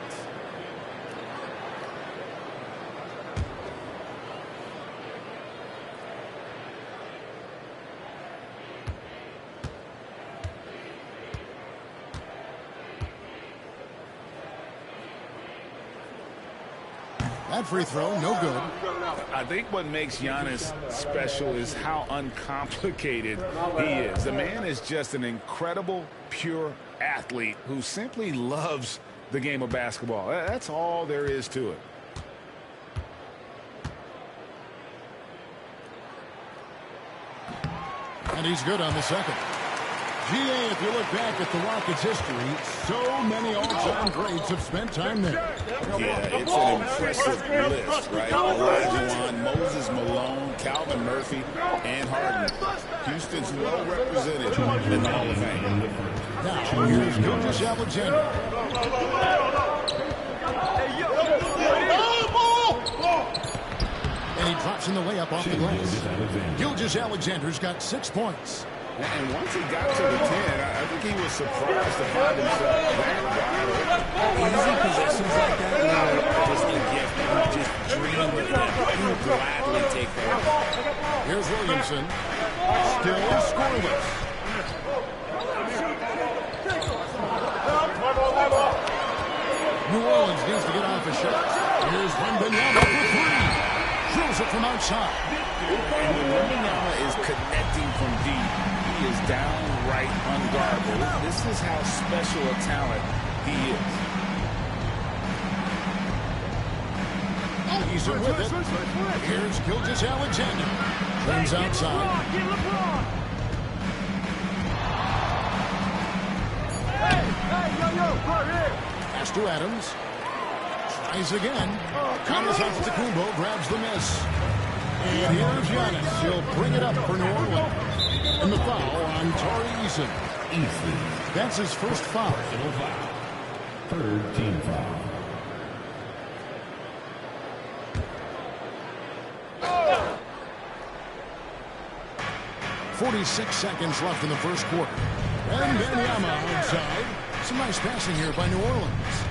That free throw, no good. I think what makes Giannis special is how uncomplicated he is. The man is just an incredible, pure athlete who simply loves the game of basketball. That's all there is to it. And he's good on the second. GA, if you look back at the Rockets' history, so many all-time greats have spent time there. Yeah, it's an impressive list, right? Olajuwon, Moses Malone, Calvin Murphy, and Harden. Houston's well represented in the Hall of Fame. Now, here's Gilgeous-Alexander. And he drops in the layup off the glass. Gilgeous-Alexander's got 6 points. And once he got to the 10, I think he was surprised to find himself that wide. Easy possessions like that are just a gift. You just dream with them. You would gladly take them. Here's Williamson. Still scoreless. New Orleans needs to get off a shot. Here's Wembanyama for three. Drills it from outside. And when Wembanyama is connecting from deep, he is downright unguardable. This is how special a talent he is. He's in with it. Here's Gilgeous-Alexander. Turns outside. Pass to Adams. Tries again. Giannis Antetokounmpo grabs the miss. And here's Giannis. He'll bring it up for New Orleans. And the foul on Tari Eason. That's his first foul. Third team foul. .46 seconds left in the first quarter. And Wembanyama outside. Some nice passing here by New Orleans.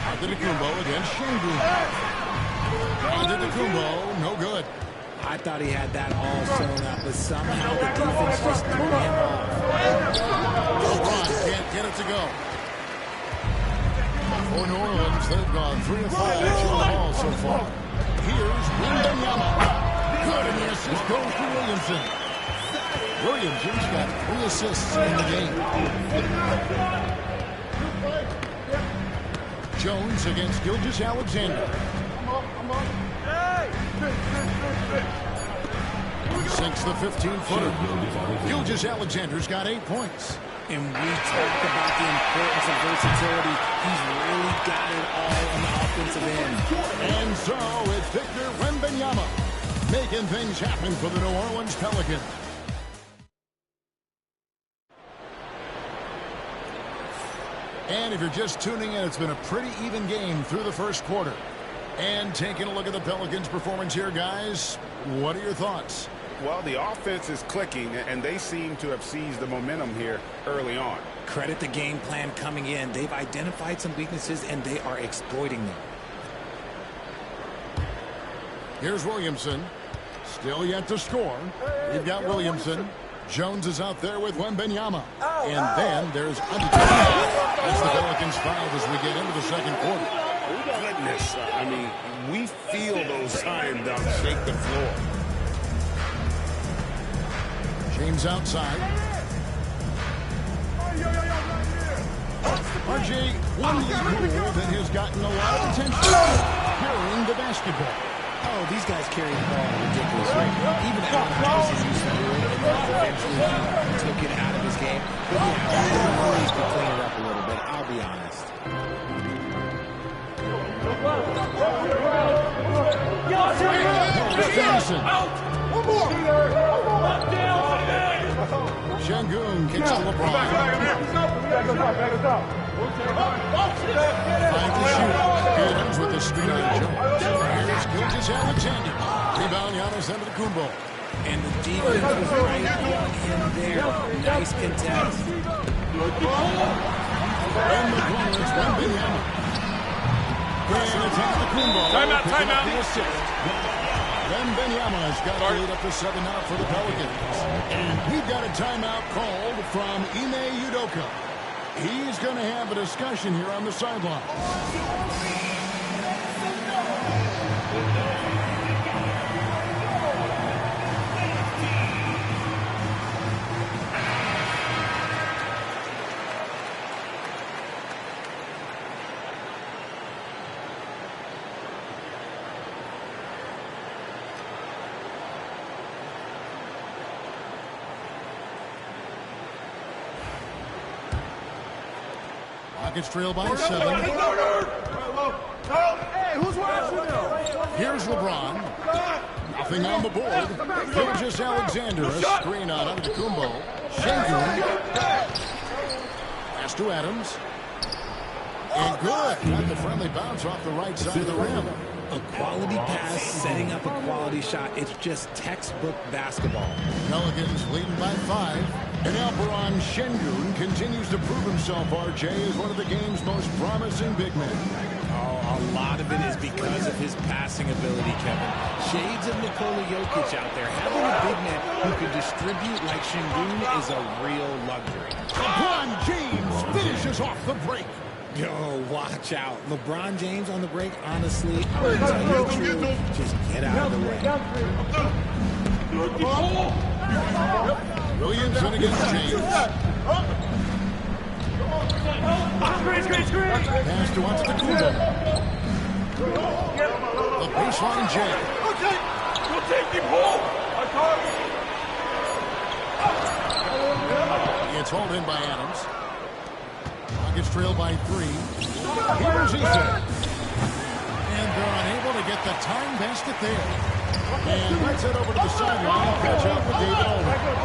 Antetokounmpo against Şengün. Antetokounmpo, no good. I thought he had that all sewn up, but somehow the defense just threw him off. LeBron can't get it to go. For New Orleans, they've gone 3 of 5 shooting the ball so far. Here's Wembanyama. Good, and the assist goes to Williamson. Williamson's got 3 assists in the game. Jones against Gilgeous-Alexander. Sinks the 15-footer. Gilgeous-Alexander's got 8 points. And we talked about the importance of versatility. He's really got it all on the offensive end. And so it's Victor Wembanyama making things happen for the New Orleans Pelicans. And if you're just tuning in, it's been a pretty even game through the first quarter. And taking a look at the Pelicans' performance here, guys, what are your thoughts? Well, the offense is clicking, and they seem to have seized the momentum here early on. Credit the game plan coming in. They've identified some weaknesses, and they are exploiting them. Here's Williamson. Still yet to score. We've got Williamson. Jones is out there with Wembanyama. And then there's Antetokounmpo. That's the Pelicans foul as we get into the second quarter. Goodness, I mean, we feel those sign dunks shake the floor. James outside. RJ, one lead rule that has gotten a lot of attention. Carrying the basketball. Oh, these guys carry the ball at a ridiculous rate. Even Allen Iverson used to do it, and then eventually he took it out of his game. But yeah, the referees could clean it up a little bit, I'll be honest. Johnson. Şengün kicks to LeBron. Finds the shooter. Adams with the screen on Jones. Here's Gilgeous-Alexander. Rebound, Giannis Antetokounmpo. And the defense was right on him there. Nice contest. In the corner, it's Wembanyama. And it's Antetokounmpo. Timeout. Wembanyama's got the lead up to 7 now for the Pelicans. And we've got a timeout called from Ime Udoka. He's going to have a discussion here on the sideline. Rockets trail by 7. Hey, who's watching? Here's LeBron. Nothing on the board. Gilgeous-Alexander, a screen on Antetokounmpo. Şengün. Pass to Adams. And good. Got the friendly bounce off the right side of the rim. A quality pass, setting up a quality shot. It's just textbook basketball. Pelicans leading by 5. And Alperen Şengün continues to prove himself, RJ, as one of the game's most promising big men. Oh, a lot of it is because of his passing ability, Kevin. Shades of Nikola Jokic out there. Having a big man who can distribute like Şengün is a real luxury. LeBron James finishes. is off the break. Yo, watch out. LeBron James on the break, honestly, I'm going to tell you the truth. Just get out of the way. Williamson against James. Pass to Antetokounmpo. The baseline J. It's hauled in by Adams. Rockets trail by 3. Here's Ethan. And they're unable to get the time basket there. And let's head over to the sideline and catch up with David Aldridge.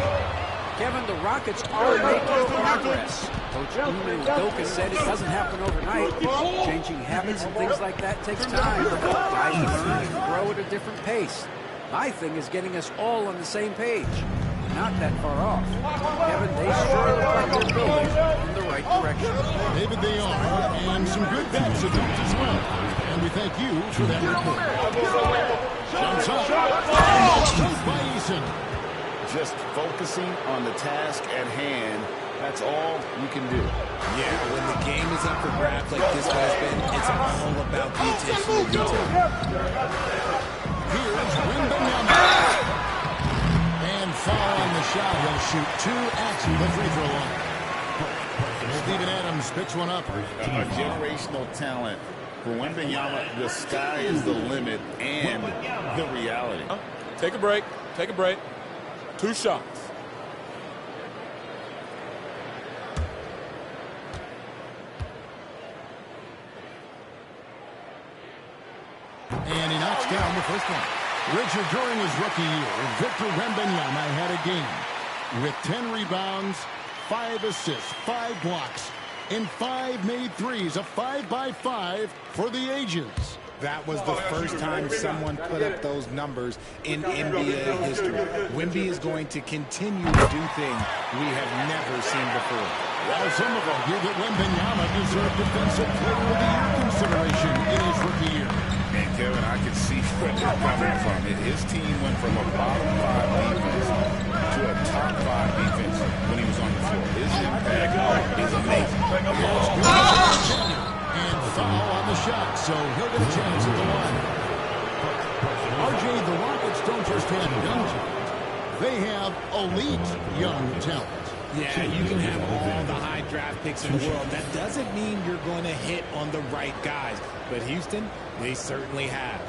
Kevin, the Rockets are making progress. Coach Ime Udoka said it doesn't happen overnight. Changing habits and things like that takes time. Guys learn and grow at a different pace. My thing is getting us all on the same page. Not that far off. Kevin, they sure look like they're building in the right direction. David, they are, and some good bets have built as well. And we thank you for that report. Shots up. Shot by Eason. Just focusing on the task at hand. That's all you can do. Yeah, when the game is up for grabs like this has been, it's all about the attention to detail. Here's Wembanyama. And foul on the shot. He'll shoot 2 at the free throw line. Steven Adams picks one up. A generational talent. For Wembanyama, the sky is the limit and the reality. Take a break. Take a break. 2 shots. And he knocks down the first one. Richard, during his rookie year, Victor Wembanyama had a game with 10 rebounds, 5 assists, 5 blocks, and 5 made threes, a 5-by-5 for the ages. That was the first time someone put up those numbers in NBA history. Wemby is going to continue to do things we have never seen before. Well, some of them argue that Wembanyama deserved Defensive Player of the Year consideration in his rookie year. And Kevin, I can see where they're coming from. His team went from a bottom 5 defense to a top 5 defense when he was on the floor. His impact is amazing. And foul on the shot, so he'll get a chance at the line. RJ, the Rockets don't just have young talent. They have elite young talent. Yeah, you can have all the high draft picks in the world. That doesn't mean you're going to hit on the right guys. But Houston, they certainly have.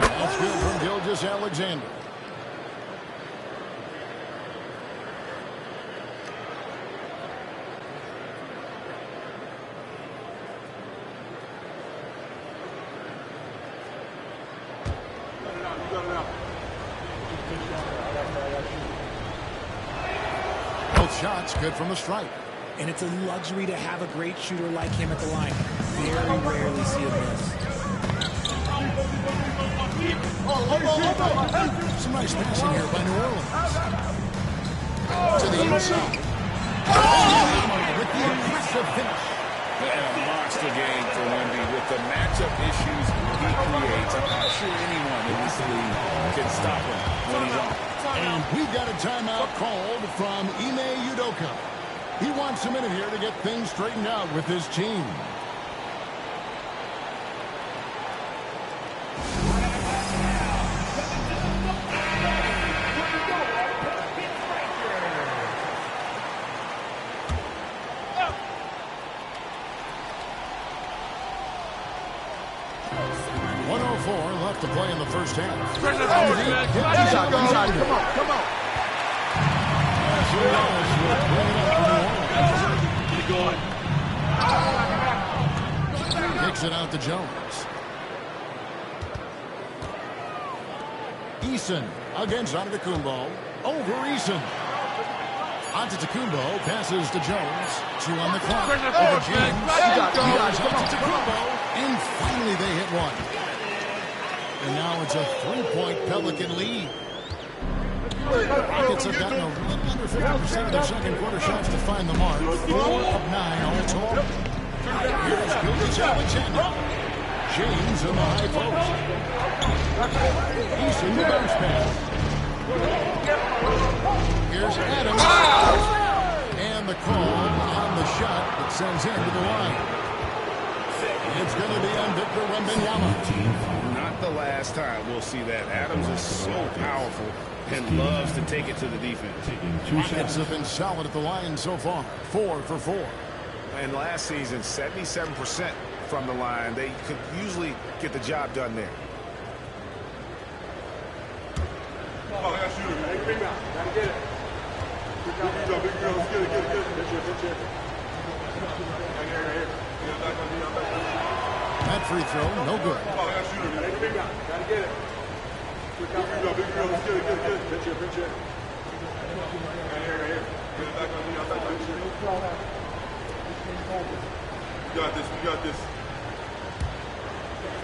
That's good from Gilgeous-Alexander. Both shots good from the stripe. And it's a luxury to have a great shooter like him at the line. Very rarely see a miss. Some nice passing here by New Orleans. To the inside. With the impressive finish. And a monster game for Wemby with the matchup issues he creates. I'm not sure anyone in this league can stop him when he's on. And we've got a timeout called from Ime Udoka. He wants a minute here to get things straightened out with his team. Left to play in the first half. Kicks it out to Jones. Eason against Antetokounmpo. Over Eason. Antetokounmpo passes to Jones. 2 on the clock. Over James. Antetokounmpo. And finally they hit one. And now it's a 3-point Pelican lead. Rockets have gotten a little under 50% of their second quarter shots to find the mark. 4 of 9 all total. Here's Gilgeous-Alexander. James in the high post. He's in the bounce pass. Here's Adams. And the call on the shot that sends him to the line. It's going to be on Victor Wembanyama. Not the last time we'll see that. Adams is so powerful and loves to take it to the defense. Rockets have been solid at the line so far. 4 for 4. And last season, 77% from the line. They could usually get the job done there. Oh, I got shooter, man. Hey, bring out. Gotta get it. Big girl, big girl. Let's get it, get it, get it. Pitch here. Right here. That free throw, no good. Oh, I got shooter, man. Hey, bring out. Gotta get it. Big girl. Let's get it, get it, get it. Pitch here. Right here. Get it back on me, outside. We got this.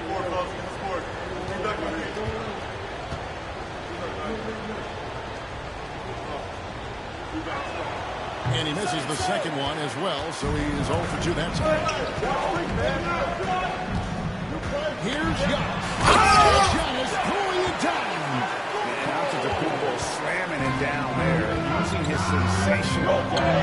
Score, fellas. Get the score. Bring back on me. And he misses the second one as well, so he's 0 for 2 that time. Here's Giannis. Giannis pulling it down. And Antetokounmpo slamming it down there, using his sensational will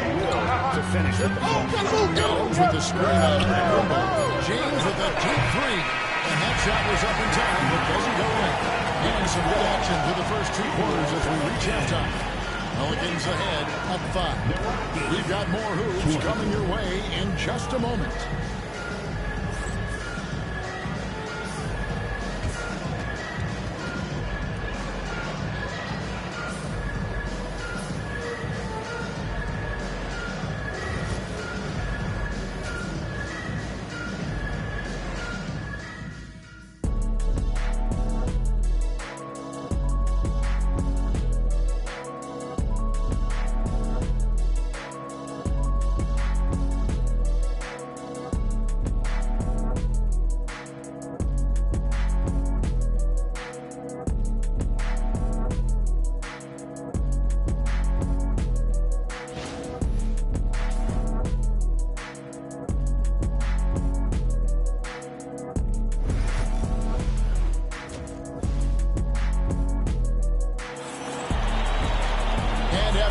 to finish with the ball. Jones with the screen on Antetokounmpo. James with a deep three. And that shot was up in time, but doesn't go in. And some good action through the first 2 quarters as we reach halftime. Pelicans ahead at 5. We've got more hoops coming your way in just a moment.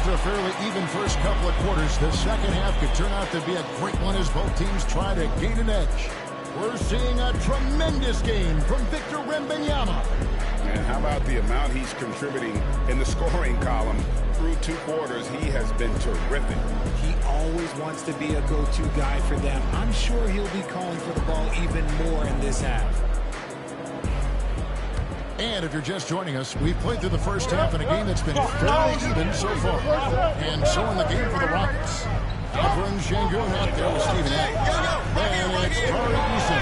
After a fairly even first couple of quarters, the second half could turn out to be a great one as both teams try to gain an edge. We're seeing a tremendous game from Victor Wembanyama. And how about the amount he's contributing in the scoring column? Through 2 quarters, he has been terrific. He always wants to be a go-to guy for them. I'm sure he'll be calling for the ball even more in this half. And if you're just joining us, we've played through the first half in a game that's been fairly even so far. And so in the game for the Rockets. Alperen Sengun out there with Stephen A. And it's Tari Eason.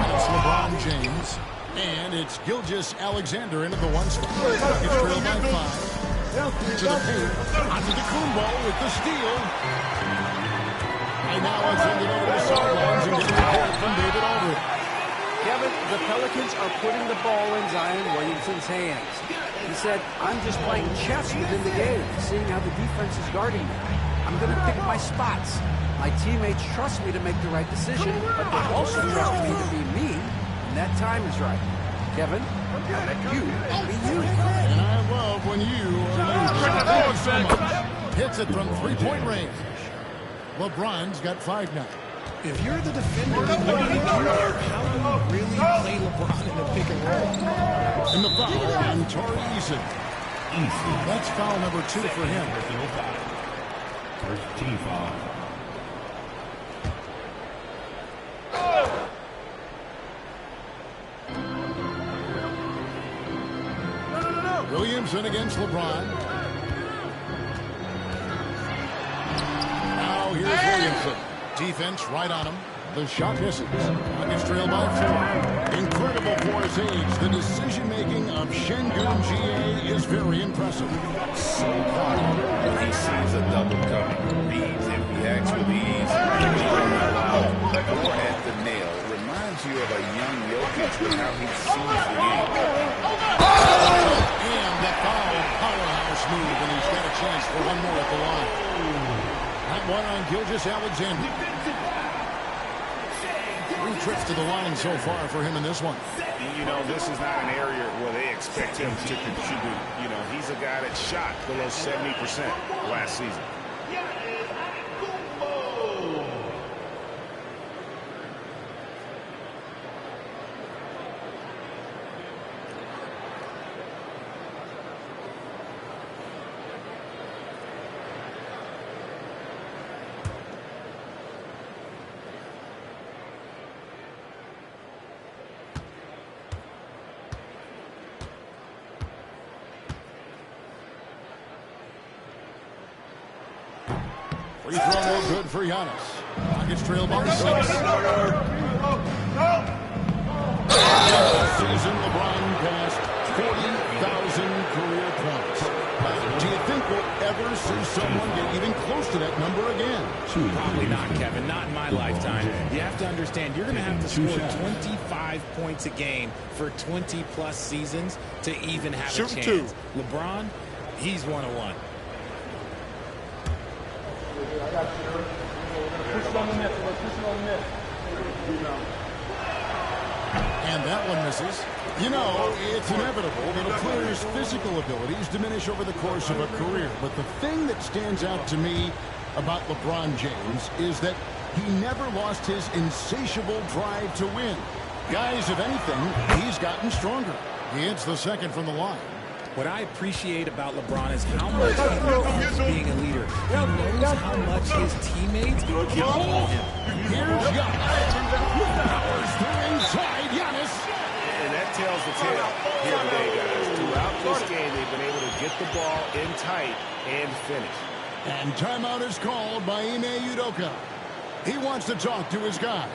And it's LeBron James. And it's Gilgeous-Alexander into the 1 spot. Rockets trail by 5. To the paint. Antetokounmpo with the steal. And now it's ended over the sidelines and getting the ball from David Aldridge. Kevin, the Pelicans are putting the ball in Zion Williamson's hands. He said, I'm just playing chess within the game, seeing how the defense is guarding me. I'm going to pick my spots. My teammates trust me to make the right decision, but they also trust me to be me when that time is right. Kevin, how about you be you? And I love when you are you. So much. Hits it from 3-point range. LeBron's got 5 now. If you're the defender, what do you do there? How do you really play LeBron in the pick and roll? And the foul on Tari Eason. That's foul number 2 for him. First team foul. Williamson against LeBron. Now here's Williamson. Defense right on him. The shot misses. Rockets trail by 4. Incredible for his age. The decision-making of Sengun GA is very impressive. So calm when he sees a double coming. Reads and reacts with ease. Or at the nail. Reminds you of a young Jokic with how he sees the game. And the foul powerhouse move, and he's got a chance for one more at the line. That one on Gilgeous-Alexander. trips to the line so far for him in this one. You know, this is not an area where they expect him to contribute. You know, he's a guy that shot below 70% last season. Free throw no good for Giannis. Rockets trail by 6. Season LeBron passed 40,000 career points. Do you think we'll ever see someone get even close to that number again? Probably not, Kevin. Not in my lifetime. You have to understand, you're going to have to score 25 points a game for 20-plus seasons to even have a chance. LeBron, he's 101. I got you. We're going to push it on the net. We're going to push it on the net. And that one misses. You know, it's inevitable that a player's physical abilities diminish over the course of a career. But the thing that stands out to me about LeBron James is that he never lost his insatiable drive to win. Guys, if anything, he's gotten stronger. He hits the second from the line. What I appreciate about LeBron is how much he loves being a leader. He knows how much his teammates can call him. Here's Giannis. Powers through inside Giannis. And that tells the tale here today, guys. Throughout this game, they've been able to get the ball in tight and finish. And timeout is called by Ime Udoka. He wants to talk to his guys.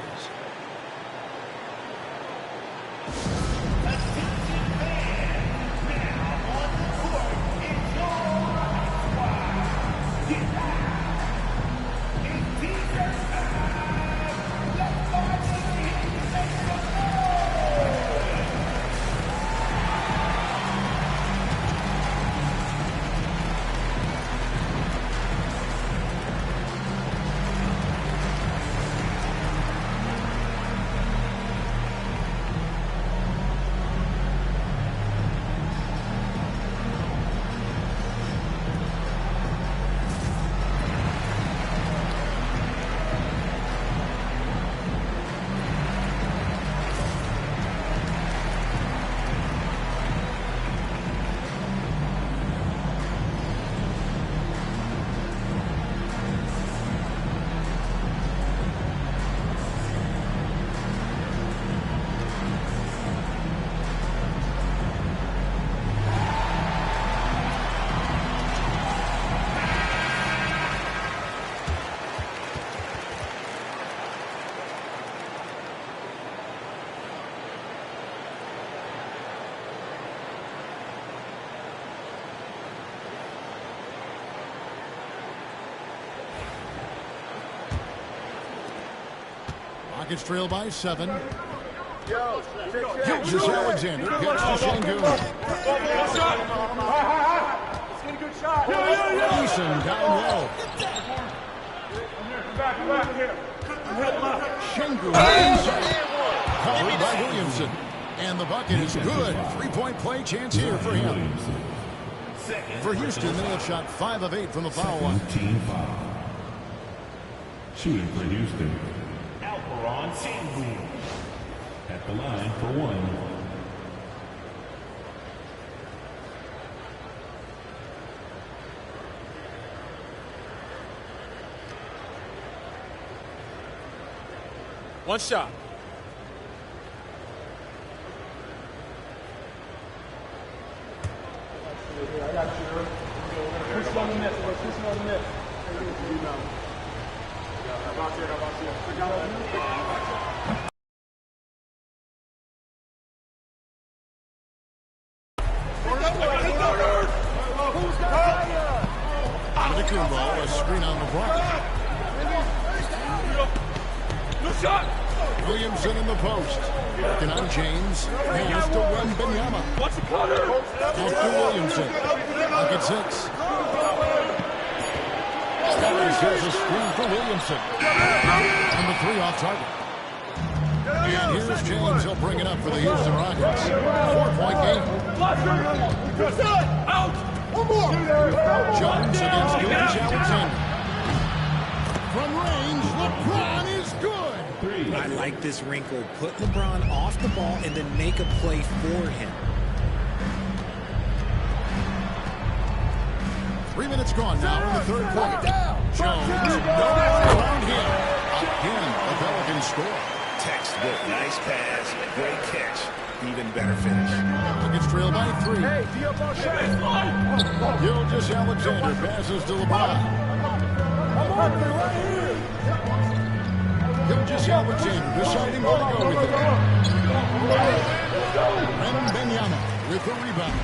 Rockets trail by 7. Gilgeous Alexander gets to Sengun. Eason down low. Sengun inside. Covered by Williamson. And the bucket is good. 3-point play chance here for him. For Houston, they have shot 5 of 8 from the foul line. Team foul. Shooting for Houston, Alperon Sengun at the line for 1. One shot. I got you. We're going to push it on the net. We're going to push it on the net. Antetokounmpo, a screen on LeBron. Williamson in the post. Working on James. Hands to Wembanyama. After Williamson. Bucket 6. Stevens has a screen for Williamson. And the 3 off target. And here's James. He'll bring it up for the Houston Rockets. 4-point game. Out! One more! Jones against Gilgeous-Alexander. From range, LeBron is good. I like this wrinkle. Put LeBron off the ball and then make a play for him. 3 minutes gone now in the third quarter. Jones, nobody around him. Again, the Pelicans score. Textbook, nice pass, great catch, even better finish. Pelicans trail by 3. Gilgeous-Alexander passes to LeBron. Gilgeous-Alexander deciding where to go with it. Wembanyama with the rebound.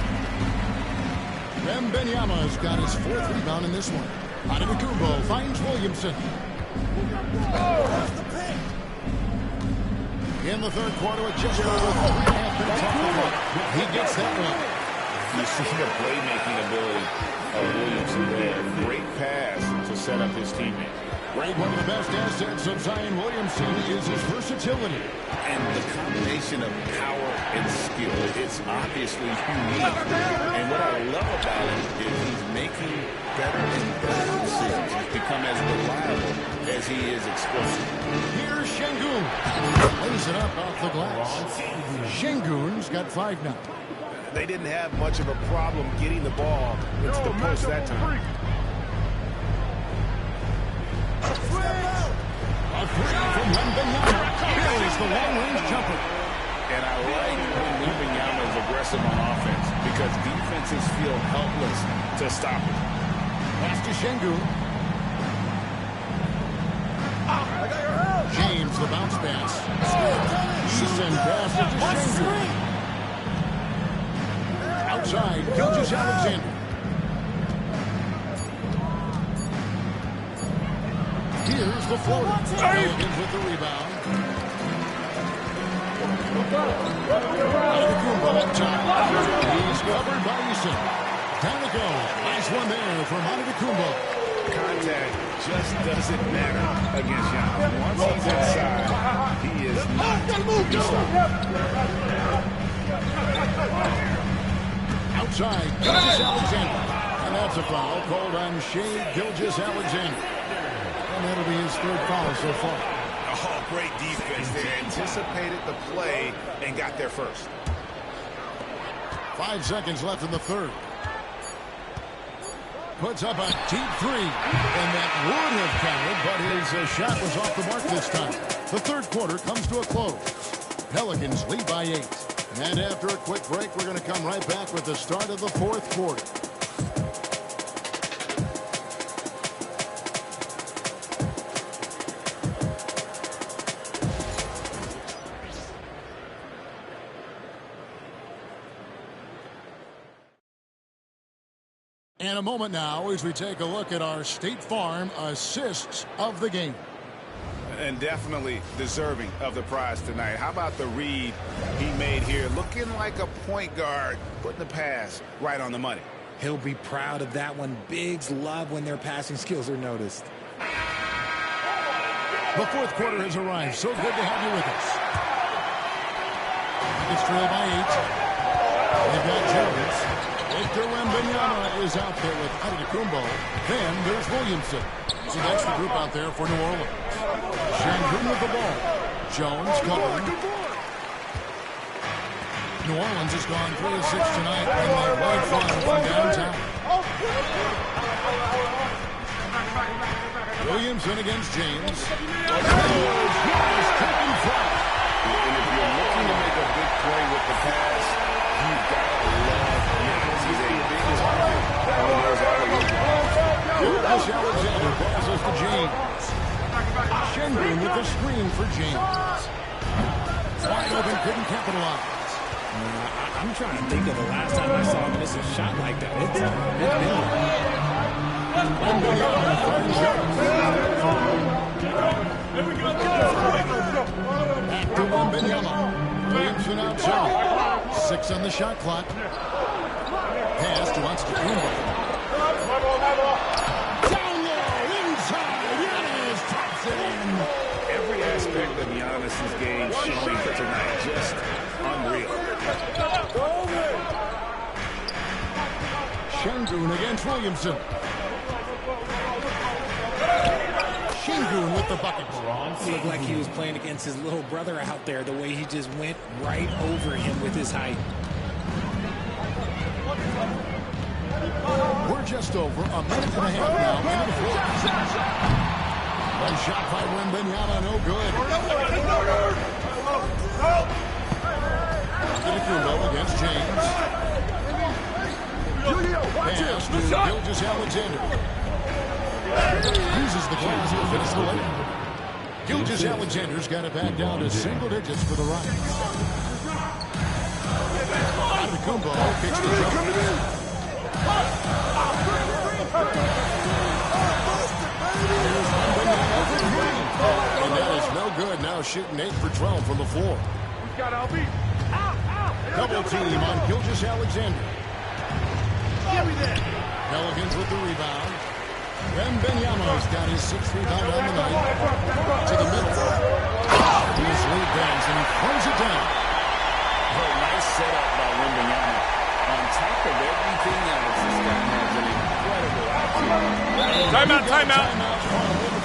Wembanyama's got his 4th rebound in this one. Antetokounmpo finds Williamson. In the third quarter, with just over 3.5 minutes off the clock, he gets that one. You see the playmaking ability of Williamson there. Great pass to set up his teammate. Right, one of the best assets of Zion Williamson is his versatility. And the combination of power and skill, it's obviously unique. And what I love about him is he's making better and better decisions. He's become as reliable as he is explosive. Here's Şengün. Lays it up off the glass. Şengün's got 5 now. They didn't have much of a problem getting the ball into the post that time. A 3 from Wembanyama. Buries the long-range jumper. And I like when Wembanyama is aggressive on offense because defenses feel helpless to stop him. Pass to Şengün. James, the bounce pass. Easton passes to Şengün. Outside, Gilgeous-Alexander. Here's the floater. Pelicans with the rebound. Antetokounmpo up top. He's covered by Easton. Down it goes. Nice one there from Antetokounmpo. Contact just doesn't matter against Giannis. Once he's inside, he is not to be stopped. Outside, Gilgeous-Alexander. And that's a foul called on Shai Gilgeous-Alexander. And that'll be his 3rd foul so far. Oh, great defense. They anticipated the play and got there first. 5 seconds left in the third. Puts up a deep 3. And that would have counted, but his shot was off the mark this time. The third quarter comes to a close. Pelicans lead by 8. And after a quick break, we're going to come right back with the start of the fourth quarter. And a moment now as we take a look at our State Farm assists of the game. And definitely deserving of the prize tonight. How about the read he made here? Looking like a point guard, putting the pass right on the money. He'll be proud of that one. Bigs love when their passing skills are noticed. The fourth quarter has arrived. So good to have you with us. It's trailed by 8. They've got Jones. Victor Wembanyama is out there with Antetokounmpo. Then there's Williamson. So that's the group out there for New Orleans. Şengün with the ball. Jones covering. New Orleans has gone 3 of 6 tonight in their wide front from downtown. Williamson against James. And if you're looking to make a big play with the pass, you've got to love Giannis. He's a big target. Gilgeous-Alexander passes to James. Şengün with the screen for James. Wide open, couldn't capitalize. I'm trying to think of the last time I saw him miss a shot like that. It's been back to Wembanyama. Williamson outside. 6 on the shot clock. Pass to Antetokounmpo. Down low, inside. Giannis taps it in. Every aspect of Giannis's game showing tonight. Just unreal. Şengün against Williamson. Şengün with the bucket. It looked like he was playing against his little brother out there, the way he just went right over him with his height. We're just over a minute and a half now into the fourth. One shot by Wembanyama, no good. Antetokounmpo against James. Pass to Gilgeous-Alexander. Uses the glass to finish the layup. Gilgeous-Alexander's got it back down to single digits for the Rockets. Antetokounmpo kicks the shot. And that is no good. Now shooting 8 for 12 from the floor. Double team on Gilgeous-Alexander. Pelicans with the rebound. Wembanyama's got his 6th rebound on the night. To the middle. His lead bends and he throws it down. Oh, nice setup by Wembanyama. On top of everything else, this guy has an incredible IQ. Timeout.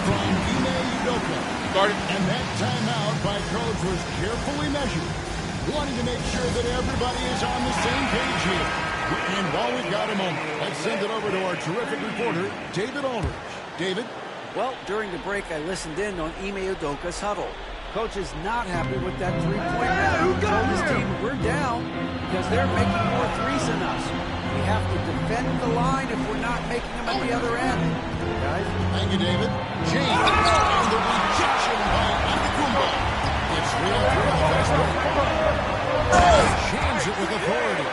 From Ime Udoka. And that timeout by Coach was carefully measured, wanting to make sure that everybody is on the same page here. And while we've got a moment, let's send it over to our terrific reporter, David Aldridge. David? Well, during the break, I listened in on Ime Udoka's huddle. Coach is not happy with that three-point run. He told his team, we're down because they're making more threes than us. We have to defend the line if we're not making them at the other end. Guys? Thank you, David. James and the rejection by Antetokounmpo. It's 3-on-3 on the fast break. James it with authority.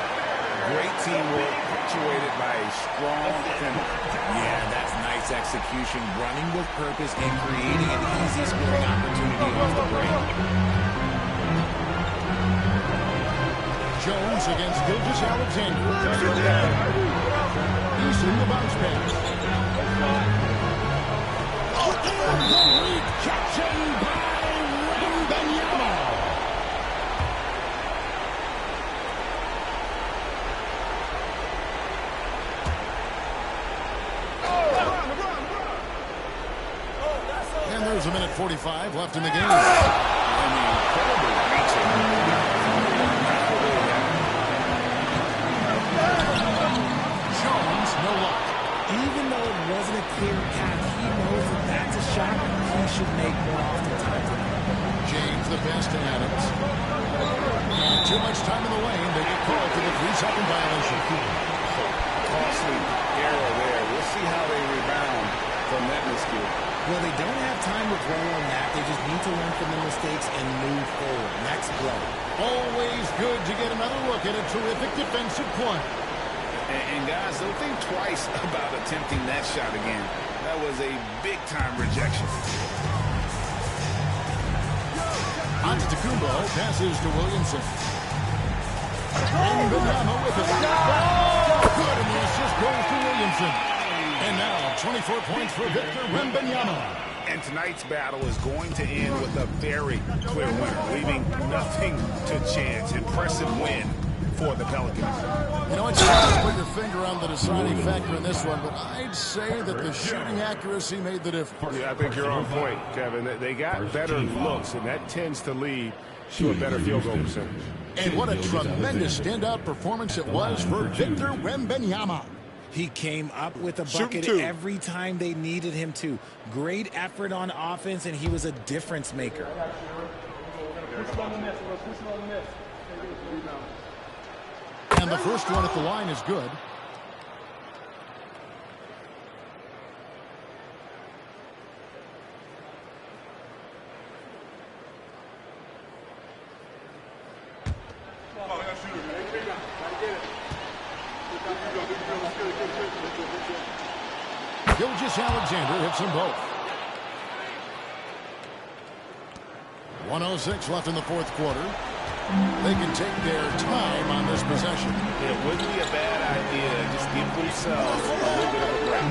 Great teamwork, punctuated by a strong defender. Yeah, that's nice execution, running with purpose and creating an easy scoring opportunity off the break. Jones against Gilgeous-Alexander. Easton the bounce pass. And the rejection by Wembanyama. And there's a minute 45 left in the game. Jones, no luck. Even though it wasn't a clear path, he knows that that's a shot he should make more oftentimes. James the pass to Adams. And too much time in the lane. They get called for the 3-second violation. Costly error there. We'll see how they rebound from that miscue. Well, they don't have time to dwell on that. They just need to learn from the mistakes and move forward. Next play. Always good to get another look at a terrific defensive play. And guys, don't think twice about attempting that shot again. That was a big-time rejection. Antetokounmpo passes to Williamson. Wembanyama with it. Good, and the assist goes to Williamson. And now, 24 points for Victor Wembanyama. And tonight's battle is going to end with a very clear winner, leaving nothing to chance. Impressive win for the Pelicans. You know, it's hard to put your finger on the deciding factor in this one, but I'd say that the shooting accuracy made the difference. Yeah, I think you're on point, Kevin. They got better looks, and that tends to lead to a better field goal percentage. And what a tremendous standout performance it was for Victor Wembanyama. He came up with a bucket every time they needed him to. Great effort on offense, and he was a difference maker. And the first one at the line is good. Gilgeous-Alexander hits them both. 1:06 left in the fourth quarter. They can take their time on this possession. It wouldn't be a bad idea. Just give themselves a little bit of a break.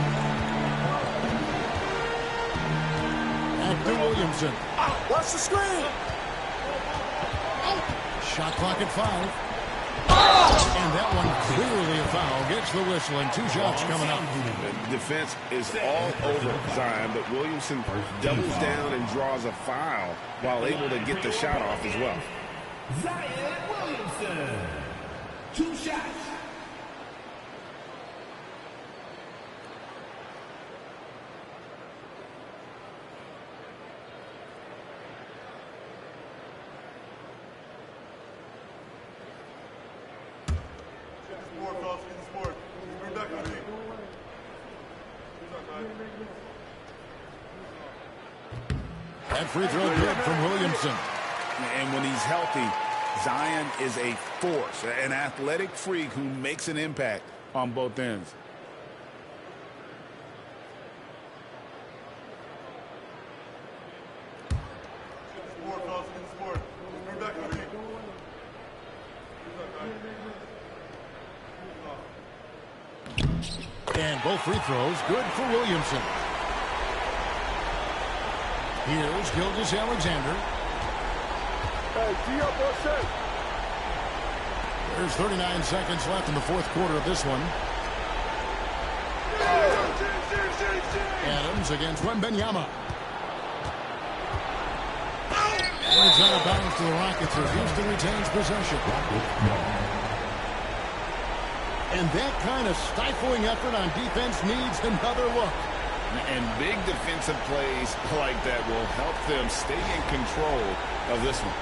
to Williamson. Watch the screen. Shot clock at 5. And that one clearly a foul. Gets the whistle and 2 shots coming up. The defense is all over Zion, but Williamson doubles down and draws a foul while able to get the shot off as well. Zion Williamson. 2 shots. That free throw good from Williamson. And when he's healthy, Zion is a force, an athletic freak who makes an impact on both ends. And both free throws good for Williamson. Here's Gilgeous-Alexander. There's 39 seconds left in the 4th quarter of this one. Adams against Wembanyama. And it's out of bounds to the Rockets as Houston retains possession. And that kind of stifling effort on defense needs another look. And big defensive plays like that will help them stay in control of this one.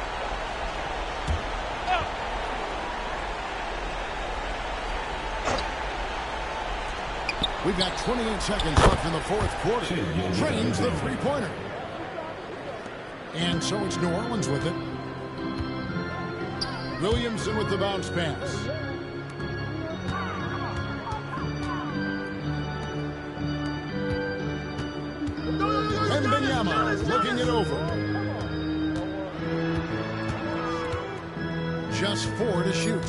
We've got 28 seconds left in the 4th quarter. Drains the three-pointer. And so it's New Orleans with it. Williamson with the bounce pass. Wembanyama looking it over. Just 4 to shoot.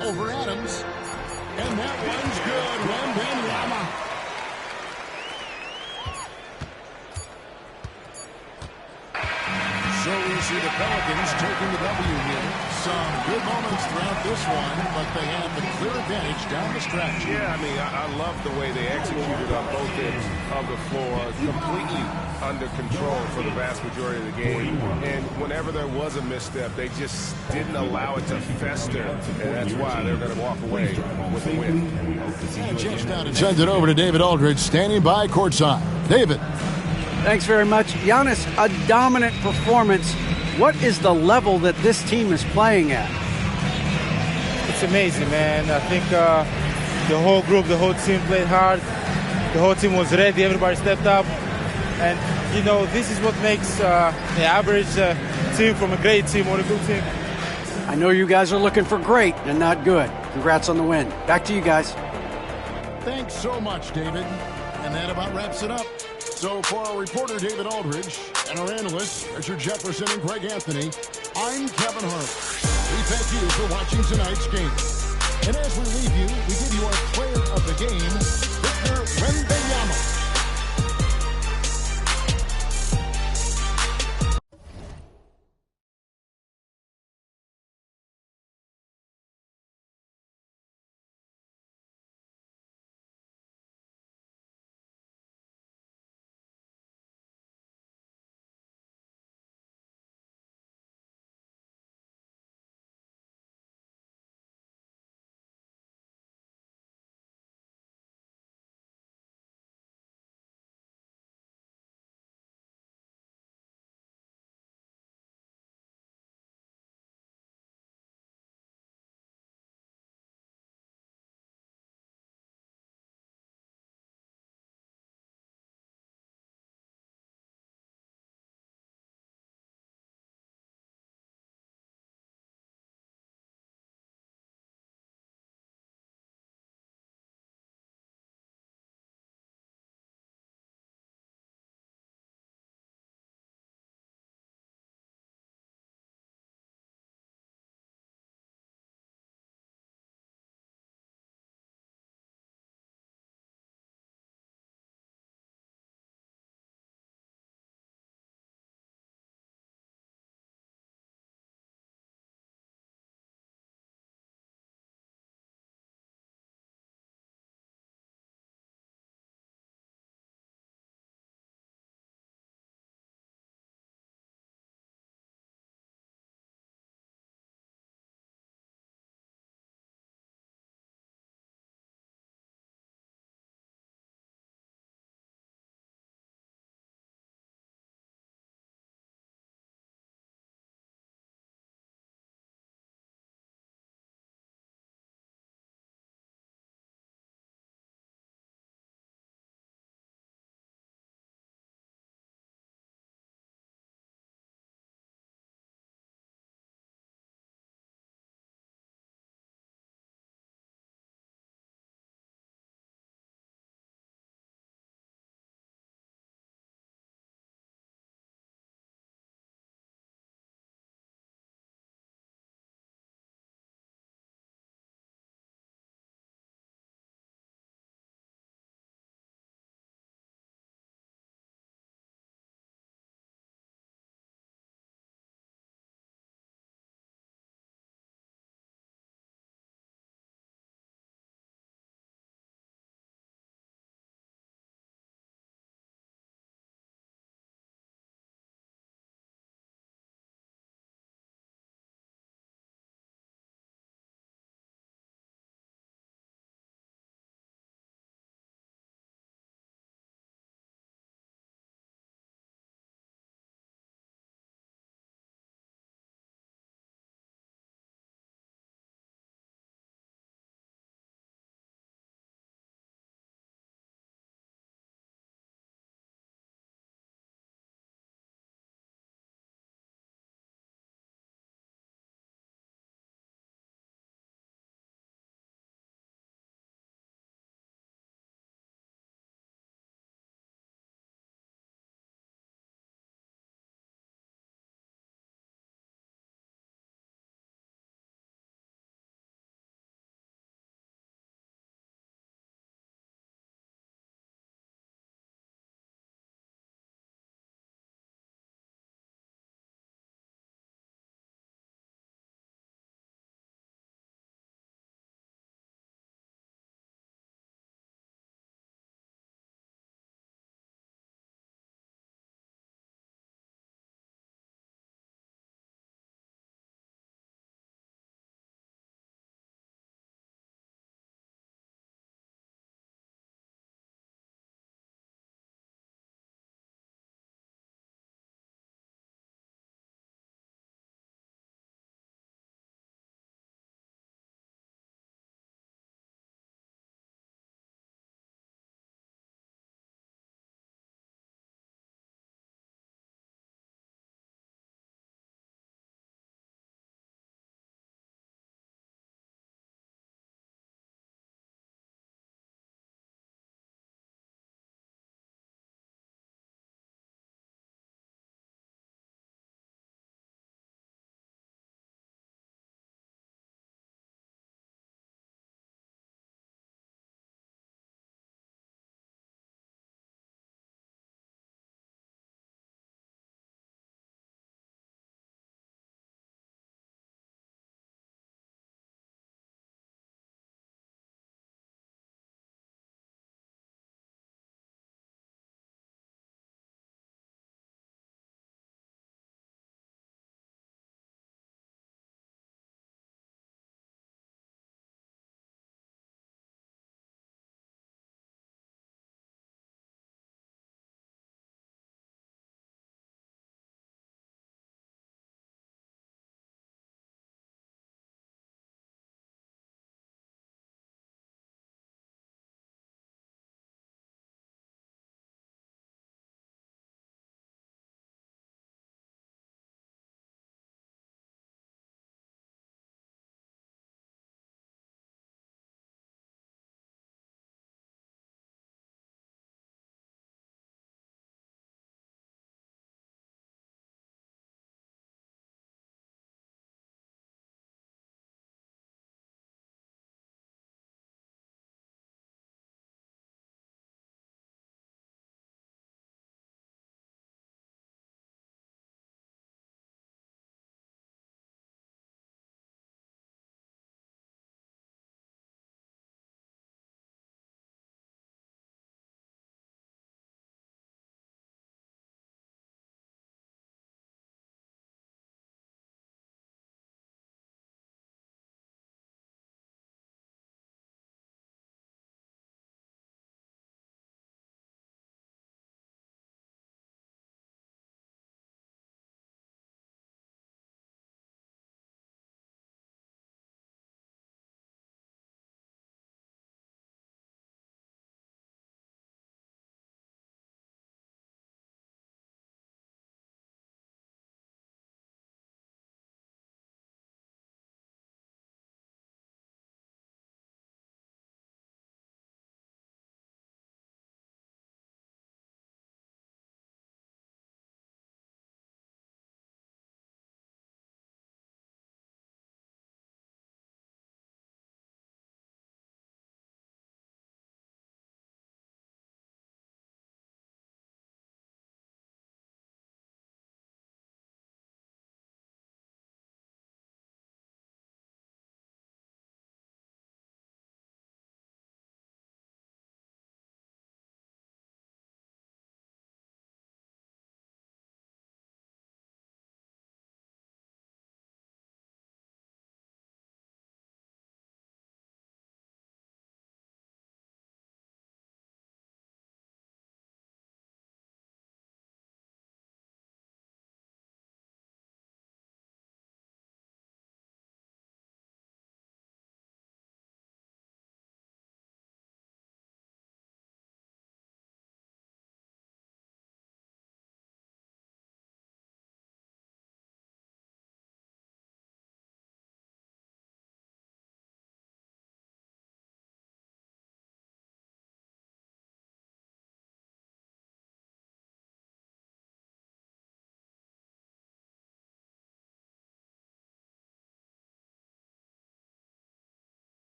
Over Adams. And that one's good. Wembanyama. So we see the Pelicans taking the W here. Some good moments throughout this one, but they have the clear advantage down the stretch. Yeah, I mean, I love the way they executed on both ends of the floor. Completely under control for the vast majority of the game. And whenever there was a misstep, they just didn't allow it to fester. And that's why they're going to walk away with the win. And just now to send it over to David Aldridge, standing by courtside. David. Thanks very much. Giannis, a dominant performance. What is the level that this team is playing at? It's amazing, man. I think the whole group, the whole team played hard. The whole team was ready. Everybody stepped up. And, you know, this is what makes the average team from a great team or a good team. I know you guys are looking for great and not good. Congrats on the win. Back to you guys. Thanks so much, David. And that about wraps it up. So for our reporter, David Aldridge, and our analysts, Richard Jefferson and Greg Anthony, I'm Kevin Harlan. We thank you for watching tonight's game. And as we leave you, we give you our player of the game, Victor Wembanyama.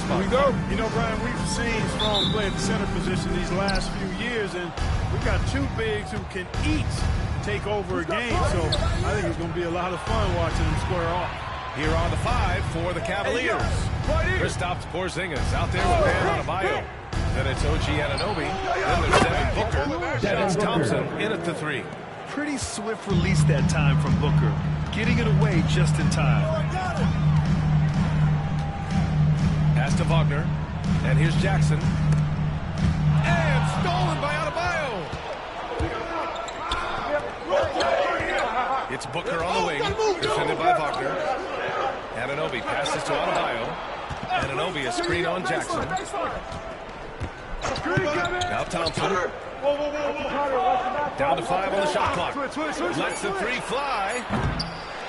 Here we go. You know, Brian, we've seen strong play at the center position these last few years, and we've got two bigs who can each take over a game. So I think it's going to be a lot of fun watching them square off. Here on the 5 for the Cavaliers. Kristaps Porzingis out there with Bam Adebayo. Then it's OG Anunoby. Then there's Devin Booker. Then it's Thompson in at the 3. Pretty swift release that time from Booker. Getting it away just in time. Pass to Wagner. And here's Jackson. And stolen by Adebayo. It's Booker on the wing. Defended by Wagner. Anunoby passes to Adebayo. Anunoby a screen on Jackson. Now Thompson. Down to 5 on the shot clock. Lets the 3 fly.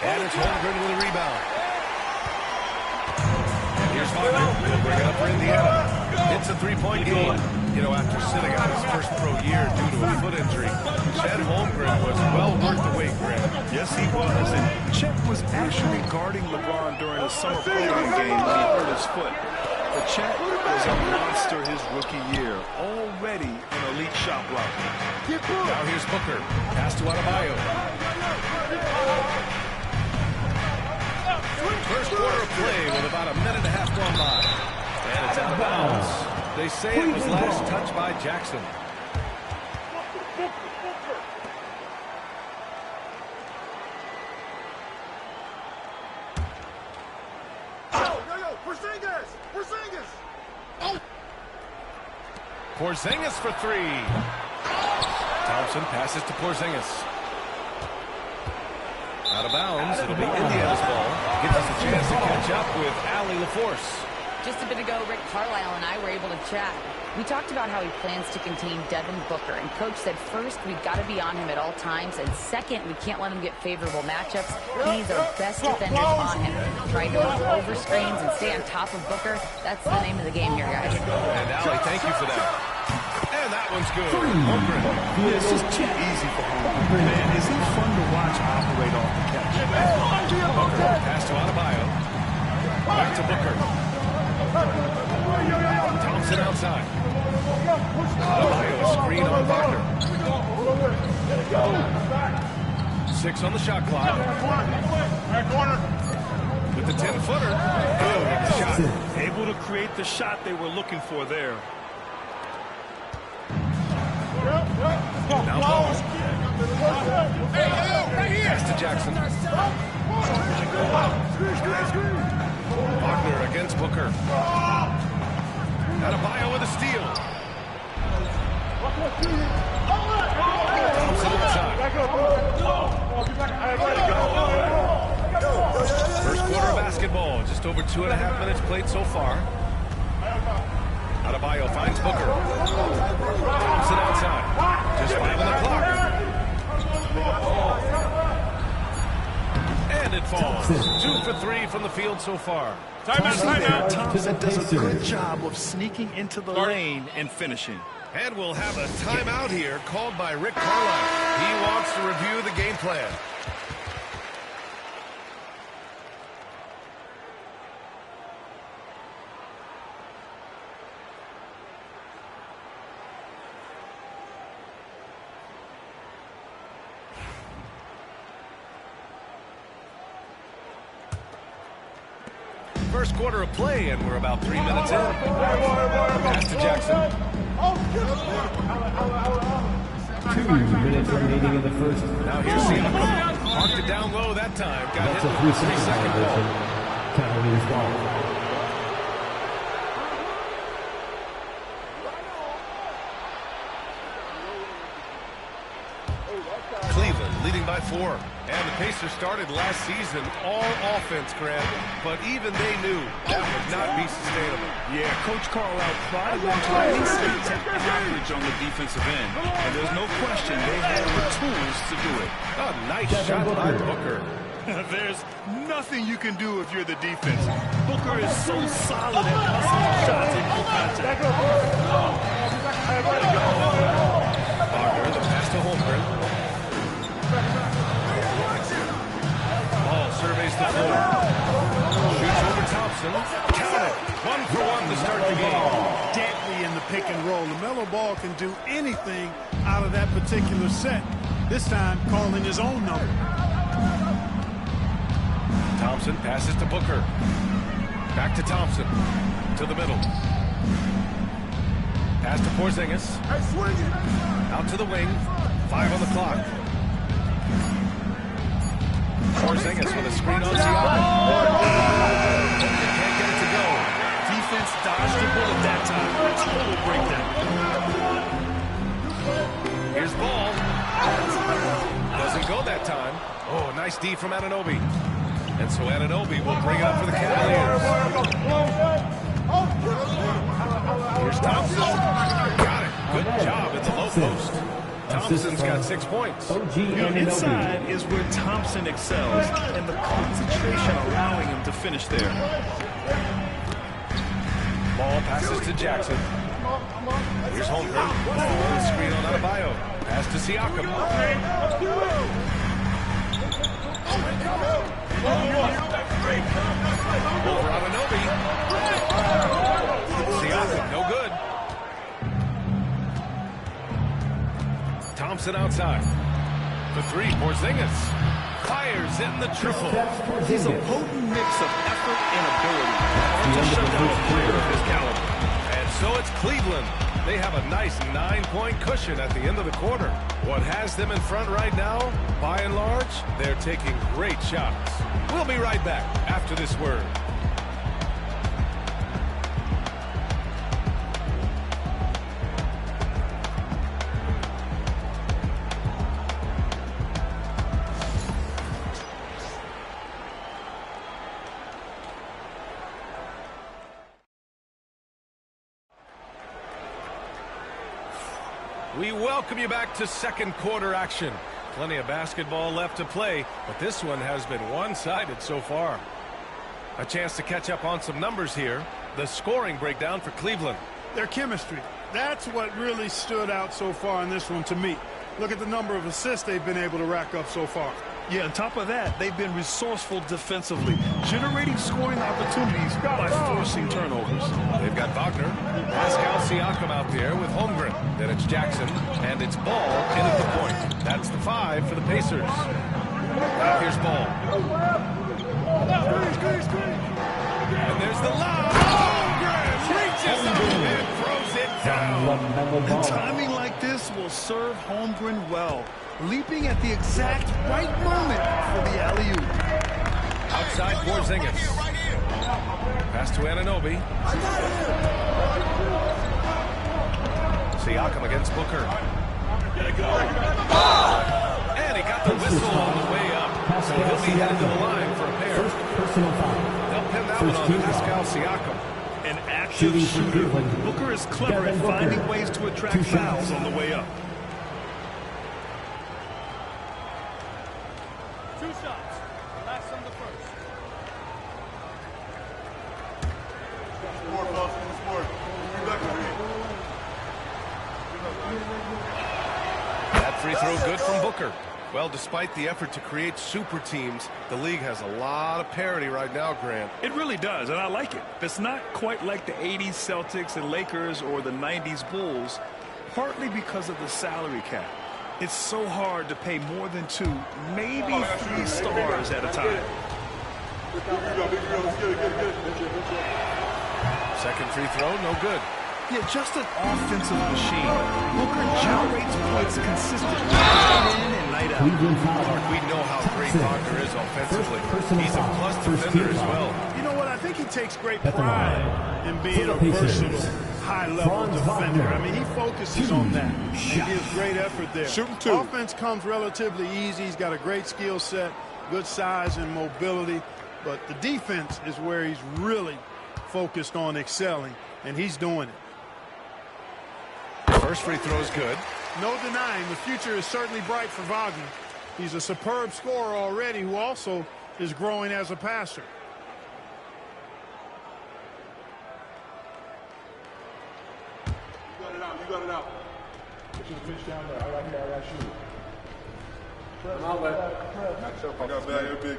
And it's Holmgren with a rebound. Here's Wagner. He'll bring it up for Indiana. It's a 3-point game. You know, after sitting out his first pro year due to a foot injury, Chet Holmgren was well worth the wait, Grant. Yes, he was. And Chet was actually guarding LeBron during a summer playing game when he hurt his foot. But Chet was a monster his rookie year. Already an elite shot blocker. Now here's Booker. Pass to Adebayo. First quarter of play with about a minute and a half gone by. And it's out of bounds. They say it was last touched by Jackson. Porzingis for 3. Thompson passes to Porzingis. Out of bounds. It'll be Indiana's ball. Gives us a chance to catch up with Allie LaForce. Just a bit ago, Rick Carlisle and I were able to chat. We talked about how he plans to contain Devin Booker, and Coach said first, we've got to be on him at all times, and second, we can't let him get favorable matchups. He needs our best defenders on him. Trying to move over screens and stay on top of Booker, that's the name of the game here, guys. And Allie, thank you for that. And that one's good. Holmgren. This is too easy for Holmgren. Man, is he fun to watch operate off the catch. Booker, pass to Adebayo. Back to Booker. Thompson outside. Adebayo, a screen on Wagner. 6 on the shot clock. With the 10-footer. Good shot. Able to create the shot they were looking for there. Now Paul. Pass to Jackson. Wagner against Booker. Adebayo with a steal. Thompson inside. First quarter of basketball. Just over 2.5 minutes played so far. Adebayo finds Booker. Thompson outside. Just 5 on the clock. And it falls. 2 for 3 from the field so far. Timeout. Thompson does a good job of sneaking into the lane and finishing. And we'll have a timeout here called by Rick Carlisle. He wants to review the game plan. First quarter of play, and we're about 3 minutes in. Pass to Jackson. 2 minutes remaining in the first. Now here's Siakam. Marked it down low that time. Got That's hit a with 3-second ball. Cavaliers ball. Cleveland leading by 4. And the Pacers started last season all offense, Grant, but even they knew that would not be sustainable. Yeah, Coach Carlisle prodded them to at least stay average on the defensive end. And there's no question they had the tools to do it. A nice shot by Booker. There's nothing you can do if you're the defense. Booker is so solid at hustling shots in full contact. Wagner, the pass to Holmgren. Ball surveys the floor. Shoots over Thompson. Count it. 1 for 1 to start the game. Deadly in the pick and roll. LaMelo Ball can do anything out of that particular set. This time, calling his own number. Thompson passes to Booker. Back to Thompson. To the middle. Pass to Porzingis. Out to the wing. 5 on the clock. Porzingis with a screen on Siakam. Can't get it to go. Defense dodged the bullet that time. Total breakdown. Here's Ball. Doesn't go that time. Oh, nice D from Anunoby. And so Anunoby will bring it up for the Cavaliers. Here's Thompson. Got it. Good job at the low post. Thompson's got 6 points. Inside is where Thompson excels, and the concentration allowing him to finish there. Ball passes to Jackson. Here's Holmgren. Ball screen on Adebayo. Pass to Siakam. Over Anunoby. Siakam, no good. Thompson outside. The 3, Porzingis. Fires in the triple. He's a potent mix of effort and ability. Hard to shut down a player of his caliber. And so it's Cleveland. They have a nice 9-point cushion at the end of the quarter. What has them in front right now, by and large, they're taking great shots. We'll be right back after this word. We welcome you back to second quarter action. Plenty of basketball left to play, but this one has been one-sided so far. A chance to catch up on some numbers here. The scoring breakdown for Cleveland. Their chemistry, That's what really stood out so far in this one to me. Look at the number of assists they've been able to rack up so far. Yeah, on top of that, they've been resourceful defensively, generating scoring opportunities by forcing turnovers. They've got Wagner, Pascal Siakam out there with Holmgren. Then it's Jackson, and it's Ball in at the point. That's the 5 for the Pacers. Now here's Ball. And there's the lob. Holmgren reaches up and throws it down. And timing like this will serve Holmgren well, leaping at the exact right moment for the alley-oop. Outside Porzingis. Pass to Anunoby. Siakam against Booker. And he got the whistle on the way up. So he'll be headed to the line for a pair. They'll pin that one on Pascal Siakam. An active shooter. Booker is clever at finding ways to attract fouls on the way up. 2 shots. Last on the first. That free throw good from Booker. Well, despite the effort to create super teams, the league has a lot of parity right now, Grant. It really does, and I like it. It's not quite like the 80s Celtics and Lakers or the 90s Bulls, partly because of the salary cap. It's so hard to pay more than 2, maybe 3 stars at a time. Second free throw, no good. Yeah, just an offensive machine. Booker generates points consistently, night in and night out. We know how great Wagner is offensively. He's a plus defender as well. You know what? I think he takes great pride in being a versatile, high-level defender. I mean, he focuses on that and gives great effort there. Shooting 2. Offense comes relatively easy. He's got a great skill set, good size and mobility. But the defense is where he's really focused on excelling, and he's doing it. First free throw is good. No denying the future is certainly bright for Wagner. He's a superb scorer already who also is growing as a passer. You got it out. Put your pitch down there. I got shoot. I got bad, big.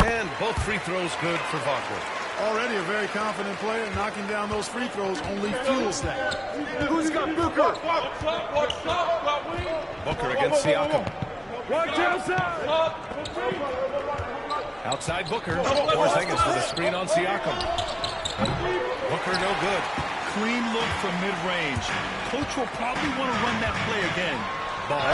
And both free throws good for Wagner. Already a very confident player. Knocking down those free throws only fuels that. Who's got Booker? Booker against Siakam. Watch outside. Outside Booker. Porzingis with a screen on Siakam. Booker no good. Clean look from mid-range. Coach will probably want to run that play again. Ball.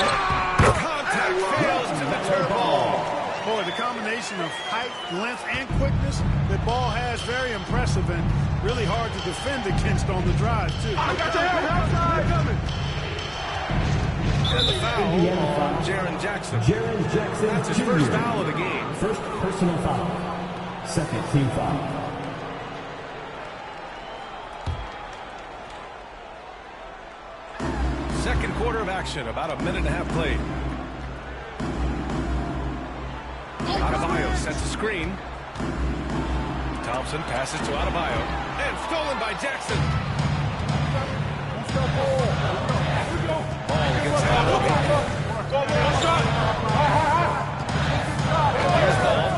Contact fails to deter Ball. Boy, the combination of height, length, and quickness that Ball has, very impressive and really hard to defend against on the drive, too. I got your head outside coming. And the foul on Jaren Jackson. That's his first foul of the game. First personal foul. Second team foul. Second quarter of action, about a minute and a half played. Adebayo sets a screen. Thompson passes to Adebayo. And stolen by Jackson. Ball against Anunoby. Here's Ball.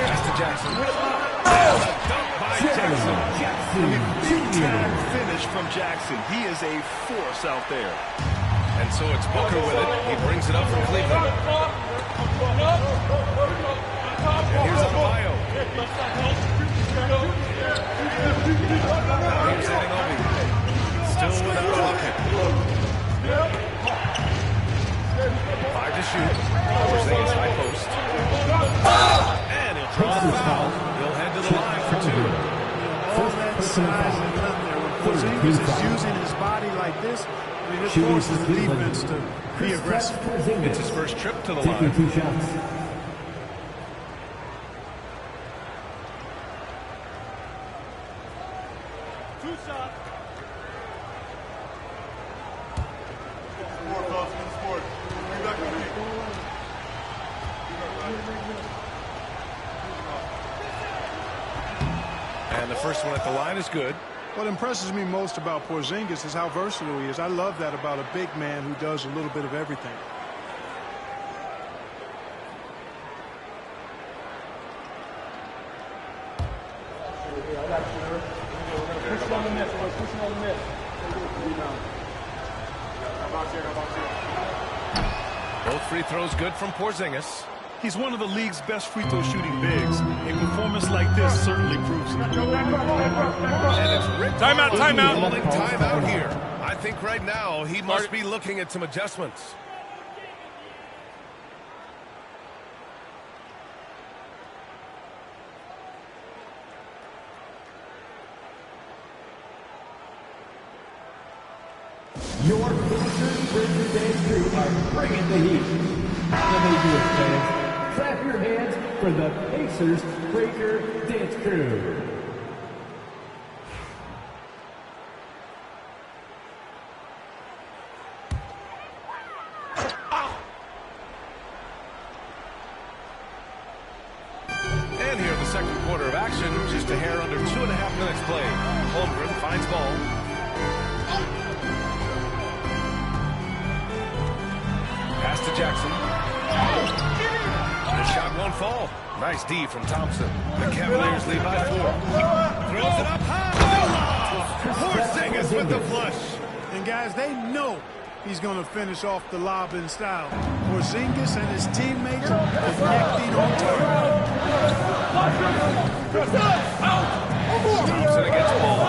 Pass to Jackson. Dunk by Jackson. Finish from Jackson. He is a force out there. And so it's Booker with it. He brings it up from Cleveland. And here's Adebayo. Now here's Anunoby. Still without a bucket. 5 to shoot. Porzingis high post. And he'll draw the foul. He'll head to the line for 2. All that size and length there. When Porzingis is using his body like this, I mean, it forces the defense to be aggressive. It's his first trip to the Taking line. 2 shots. And And the first one at the line is good. What impresses me most about Porzingis is how versatile he is. I love that about a big man who does a little bit of everything. Both free throws good from Porzingis. He's one of the league's best free throw shooting bigs. A performance like this certainly proves it. And it's Rick Timeout, timeout. Calling timeout here. I think right now he must be looking at some adjustments. Your Pacers Breaker Dance crew are bringing the heat. How they do it, fans? Clap your hands for the Pacers Breaker Dance crew. And here in the second quarter of action, just a hair under 2.5 minutes played. Holmgren finds ball. Pass to Jackson. The shot won't fall. Nice D from Thompson. The Cavaliers lead by 4. Throws it up high. Porzingis with the flush. And guys, they know he's going to finish off the lob in style. Porzingis and his teammates are connecting on target. Thompson against ball.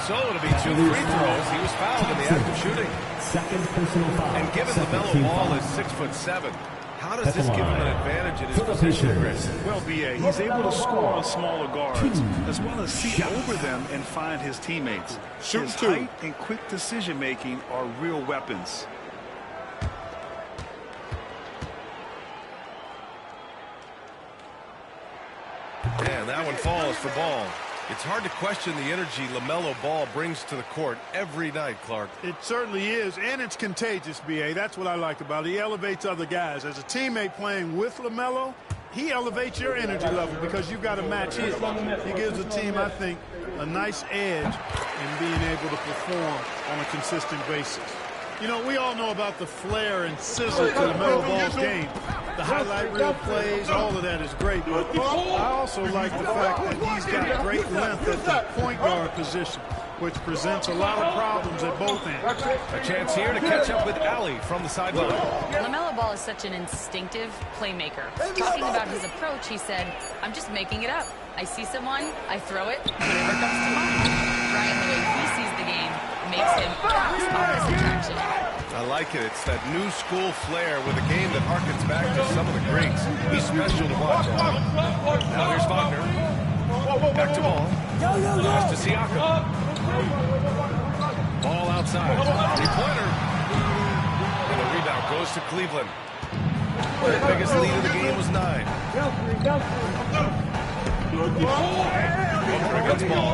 So it'll be 2 free throws. He was fouled in the act of shooting. Second personal foul. And given LaMelo Ball is 6'7", how does this give him an advantage in his For the position, Pacers. Chris? Well, B.A., he's able to score on smaller guards, as well as see over them and find his teammates. His height and quick decision-making are real weapons. And that one falls for Ball. It's hard to question the energy LaMelo Ball brings to the court every night, Clark. It certainly is, and it's contagious, B.A. That's what I like about it. He elevates other guys. As a teammate playing with LaMelo, he elevates your energy level because you've got to match his. He gives the team, I think, a nice edge in being able to perform on a consistent basis. You know, we all know about the flair and sizzle to LaMelo Ball's game. The highlight reel plays, all of that is great. But I also like the fact that he's got great length at the point guard position, which presents a lot of problems at both ends. A chance here to catch up with Allie from the sideline. LaMelo Ball is such an instinctive playmaker. Talking about his approach, he said, I'm just making it up. I see someone, I throw it, whatever comes to mind. Ryan, the way he sees the game, makes him opposite direction. I like it. It's that new school flair with a game that harkens back to some of the greats. He's special to watch. Now here's Wagner. Back to Ball. Pass to Siakam. Ball outside. Three-pointer. And the rebound goes to Cleveland. Their biggest lead of the game was 9. Booker against Ball.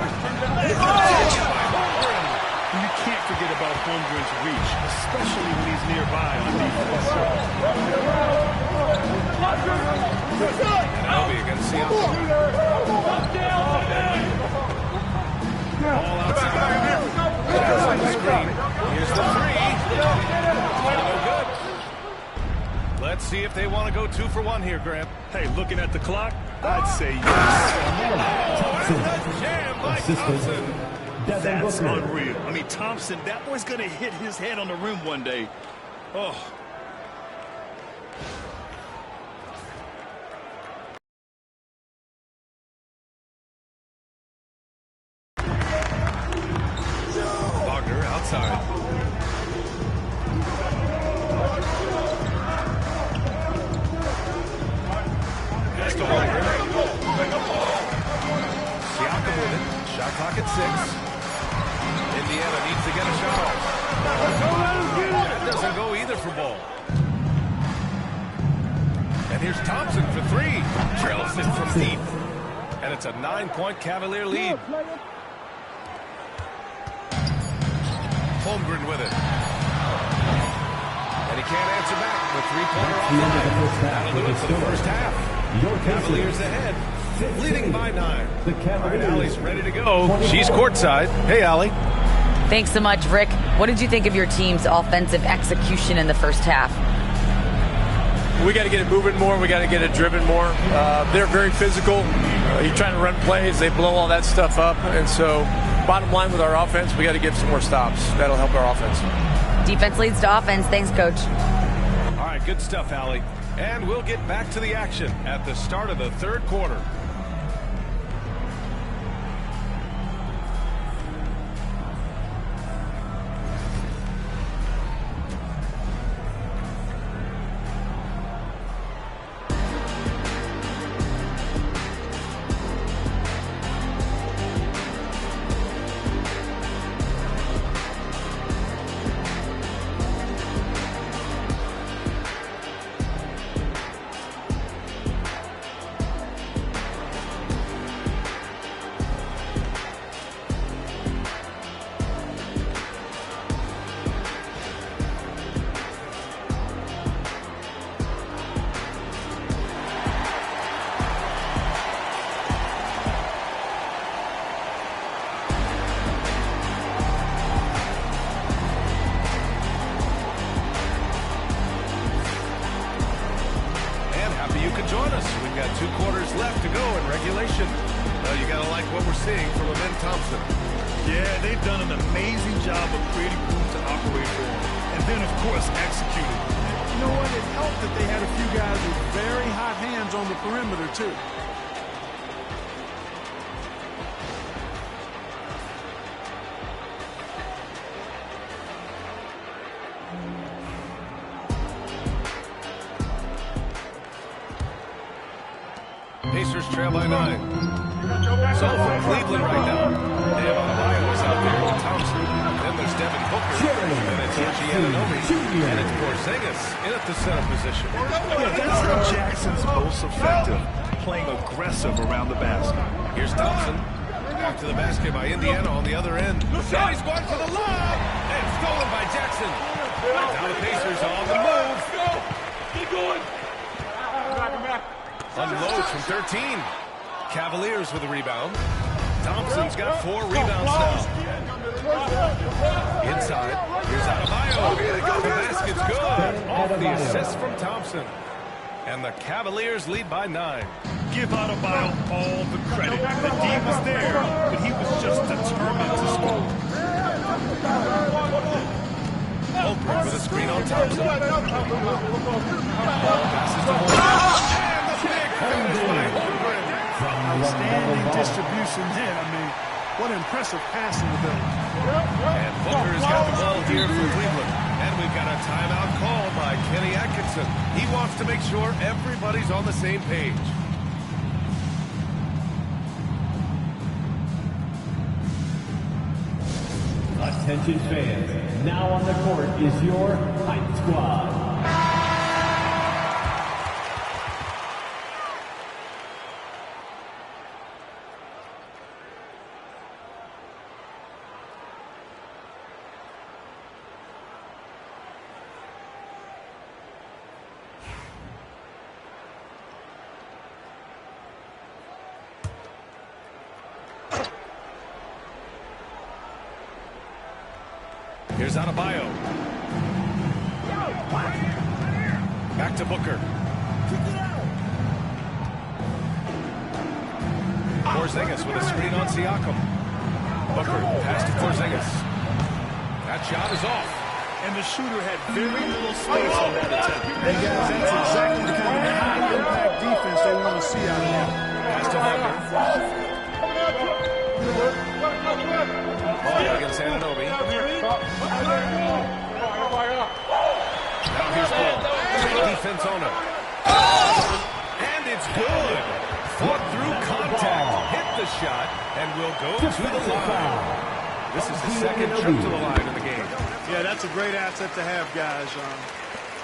You can't forget about Holmgren's reach, especially when he's nearby on defense. And Obi against Siakam. Ball outside. Pass on the screen. Here's the 3. No good. Let's see if they want to go 2 for 1 here, Graham. Hey, looking at the clock, I'd say yes. Oh, and the jam by Thompson. That's unreal. I mean, Thompson, that boy's going to hit his head on the rim one day. Oh. Wagner outside. Pass to Wagner. Siakam with it. Shot clock at 6. Indiana needs to get a shot off. It doesn't go either for Ball. And here's Thompson for 3. Trails it from deep. And it's a 9-point Cavalier lead. Holmgren with it. And he can't answer back. The three-pointer off the line. That'll do it for the first half. Your Cavaliers ahead, leading by 9. The All right, Allie's ready to go. She's courtside. Hey, Allie. Thanks so much, Rick. What did you think of your team's offensive execution in the first half? We got to get it moving more. We got to get it driven more. They're very physical. You're trying to run plays. They blow all that stuff up. And so, bottom line with our offense, we got to give some more stops. That'll help our offense. Defense leads to offense. Thanks, Coach. All right, good stuff, Allie. And we'll get back to the action at the start of the third quarter. Join us. We've got 2 quarters left to go in regulation. You got to like what we're seeing from Amen Thompson. Yeah, they've done an amazing job of creating room to operate for him. And then, of course, executing. You know what? It helped that they had a few guys with very hot hands on the perimeter, too. Pacers trail by 9. So for Cleveland right now, they have Adebayo out there with Thompson. Then there's Devin Booker. And it's OG Anunoby. And it's Porzingis in at the center position. Yeah, that's how Jackson's most effective, playing aggressive around the basket. Here's Thompson. Back to the basket by Indiana on the other end. And he's going for the lob. And stolen by Jackson. Now the Pacers on the move. Keep going. Unloads from 13. Cavaliers with a rebound. Thompson's got 4 rebounds now. Inside. Here's Adebayo. The basket's good. Off the assist from Thompson. And the Cavaliers lead by 9. Give Adebayo all the credit. The D was there, but he was just determined to score. Holbrook with a screen on Thompson. Passes to Holbrook. Outstanding distribution there. I mean, what impressive passing ability. And Booker's got the ball here for Cleveland. And we've got a timeout called by Kenny Atkinson. He wants to make sure everybody's on the same page. Attention fans, now on the court is your Hype Squad. Here's Adebayo. Back to Booker. Porzingis with a screen on Siakam. Booker, pass to Porzingis. That shot is off. And the shooter had very little space on that attempt. Hey, guys, that's exactly the kind of high-impact defense they want to see out of them. Pass to Booker. Ball against Anunoby. Now here's Ball. Great defense on him. And it's good. Fought through contact. Hit the shot. And will go to the line. This is the second trip to the line in the game. Yeah, that's a great asset to have, guys,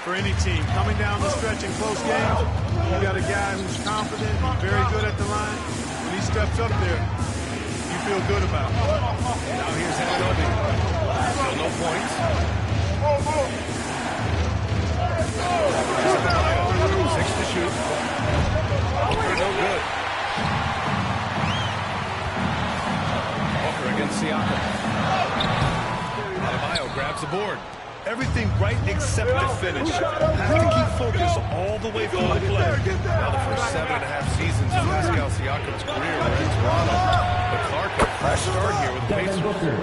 for any team. Coming down the stretch in close games, you got a guy who's confident and very good at the line. When he steps up there, you feel good about it. Now here's Anunoby. Still no points. Everything right except the finish. Have to keep focused all the way through the play. Now the first 7.5 seasons of Pascal Siakam's career were in Toronto. But Clark, a fresh start here with the Pacers.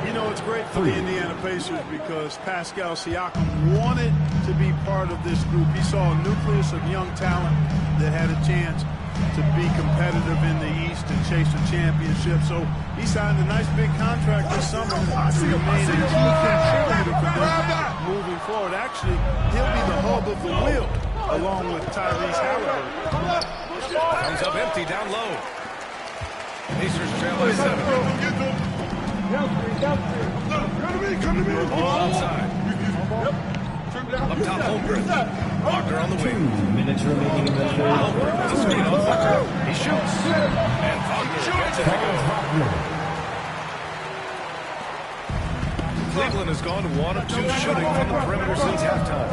You know, it's great for the Indiana Pacers because Pascal Siakam wanted to be part of this group. He saw a nucleus of young talent that had a chance to be competitive in the East and chase a championship. So he signed a nice big contract this summer to remain a key contributor for them moving forward. Actually, he'll be the hub of the wheel along with Tyrese Halliburton. Comes up empty down low. Pacers trail by 7. Ball outside. Up top, Holmgren. Wagner on the wing. Minutes remaining in the third. Holmgren with a screen on Wagner. He shoots. And Wagner gets it to go. Cleveland has gone to 1 of 2 shooting from the perimeter since halftime.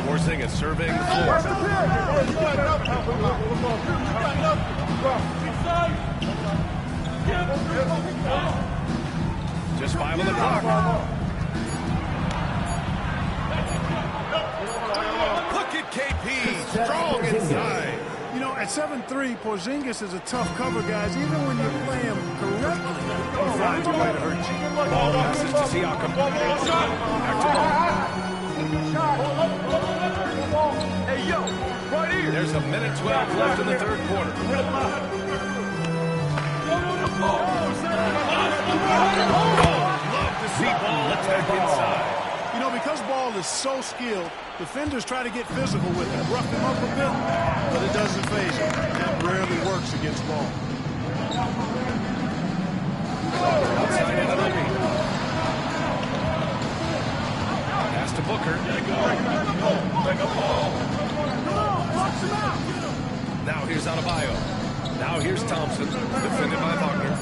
Porzingis surveying the floor. Just 5 on the clock. Look at KP, strong inside. You know, at 7'3", Porzingis is a tough cover, guys. Even when you play him correctly, he finds a way to hurt you. Ball passes to Siakam. Back to Hey, yo, right here. There's a minute 12 left in the third quarter. Love to see Ball attack inside. You know, because Ball is so skilled, defenders try to get physical with him, rough him up a bit, but it doesn't phase him. That rarely works against Ball. Outside Anunoby. Pass to Booker. Now here's Adebayo. Now here's Thompson, defended by Wagner.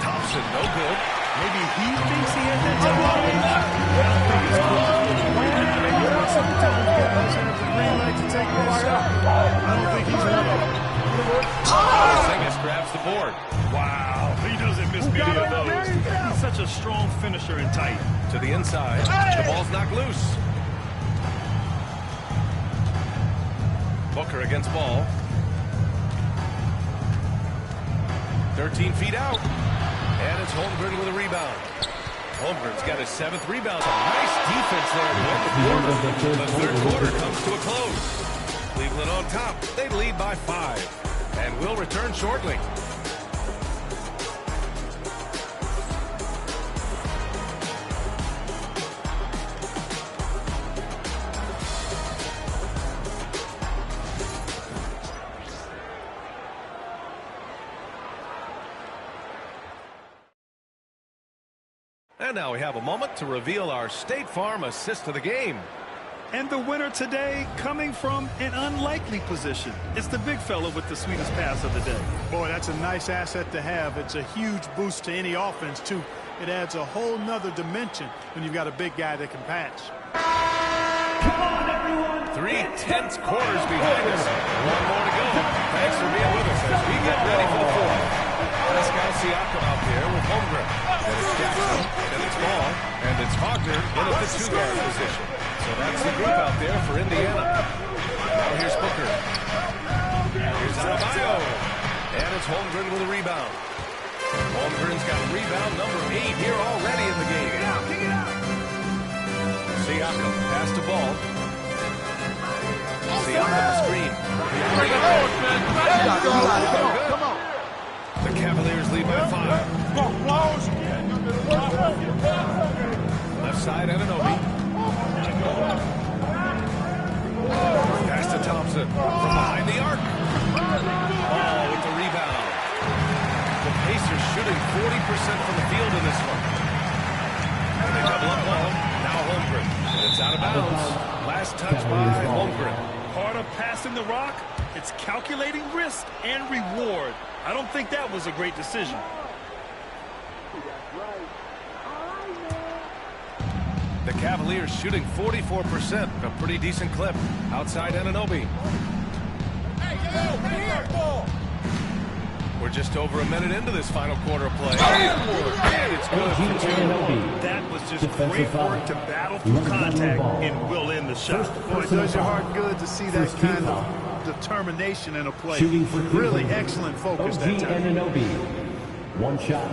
Thompson, no good. Maybe he thinks he has that type of range. I don't think it's cool. Sometimes guys have the green light to take that shot. I don't think he's one of them. Porzingis grabs the board. Wow, he doesn't miss many of those. He's such a strong finisher and tight. To the inside. The ball's knocked loose. Booker against Ball. 13 feet out. And it's Holmgren with a rebound. Holmgren's got his 7th rebound. A nice defense there to end the quarter. The third quarter comes to a close. Cleveland on top. They lead by 5. And will return shortly. And now we have a moment to reveal our State Farm assist of the game. And the winner today coming from an unlikely position. It's the big fella with the sweetest pass of the day. Boy, that's a nice asset to have. It's a huge boost to any offense, too. It adds a whole nother dimension when you've got a big guy that can pass. Come on, everyone. 3 tense quarters behind us. 1 more to go. Thanks for being with us as we get ready for the 4th. Pascal Siakam out there with Holmgren. And it's Jackson, and it's Ball, and it's Wagner in at the 2-guard position. So that's the group out there for Indiana. Now here's Booker. Here's Adebayo. And it's Holmgren with a rebound. Holmgren's got rebound number 8 here already in the game. Kick it out. Siakam pass to Ball. Siakam the screen. Come on. The Cavaliers lead by 5. Left side, Anunoby. Pass to Thompson from behind the arc. Ball with the rebound. The Pacers shooting 40% from the field in this one. And they double up Ball. Now Holmgren. And it's out of bounds. Last touch by Holmgren. Part of passing the rock, it's calculating risk and reward. I don't think that was a great decision. The Cavaliers shooting 44%, a pretty decent clip. Outside Anunoby. We're just over a minute into this final quarter play. And it's good for two. That was just great work to battle through contact and will end the shot. Boy, it does your heart good to see that kind of determination in a play. Really excellent focus that time. Anunoby. One shot.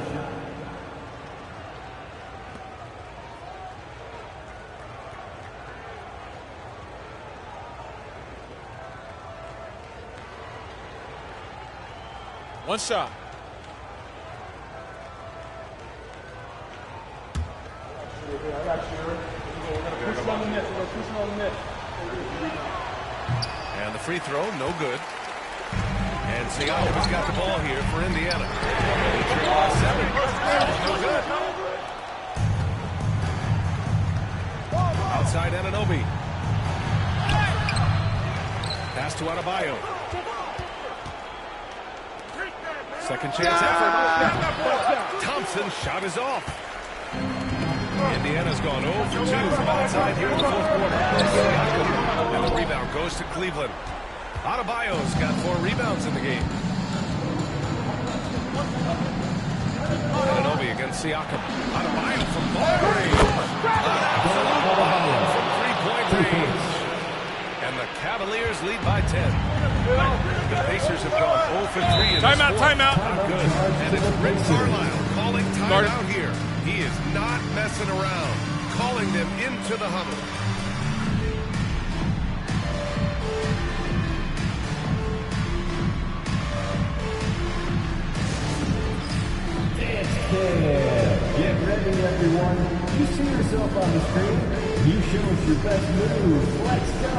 One shot. And the free throw, no good. And Siaka's got the ball here for Indiana. No good. Outside Anunoby. Pass to Adebayo. Second chance effort. Thompson shot is off. Indiana's gone 0 for 2 from outside here in the fourth quarter. And the rebound goes to Cleveland. Adebayo's got 4 rebounds in the game. Anunoby against Siakam. Adebayo from ball range. From three-point range. And the Cavaliers lead by 10. The Pacers have gone 0 for 3 in Timeout, this timeout. Not good. And it's Rick Carlisle calling timeout here. He is not messing around. Calling them into the huddle. Get ready, everyone. You see yourself on the screen. You show us your best moves. Let's go.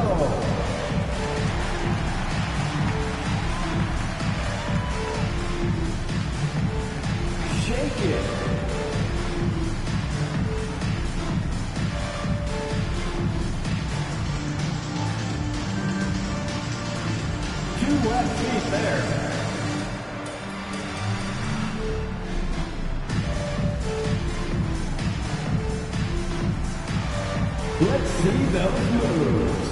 Shake it. Two left feet there. Let's see those moves.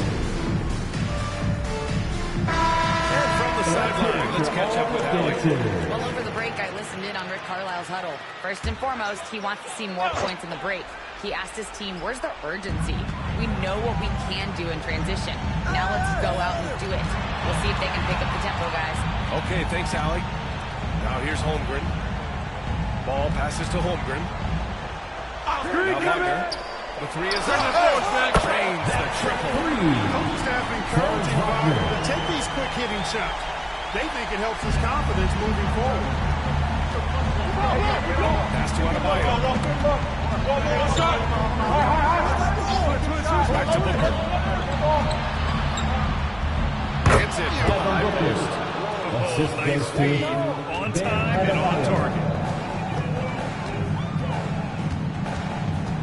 And from the sideline, let's catch up with Alex. Well, over the break, I listened in on Rick Carlisle's huddle. First and foremost, he wants to see more points in the break. He asked his team, where's the urgency? We know what we can do in transition. Now let's go out and do it. We'll see if they can pick up the tempo, guys. Okay, thanks, Allie. Now here's Holmgren. Ball passes to Holmgren. Now Wagner. The three is up. Trains the triple. Coaching staff encouraging Wagner to take these quick-hitting shots. They think it helps his confidence moving forward. Pass to Adebayo. Back to Booker. Hits it from the high post. Nice feed, on time and on target.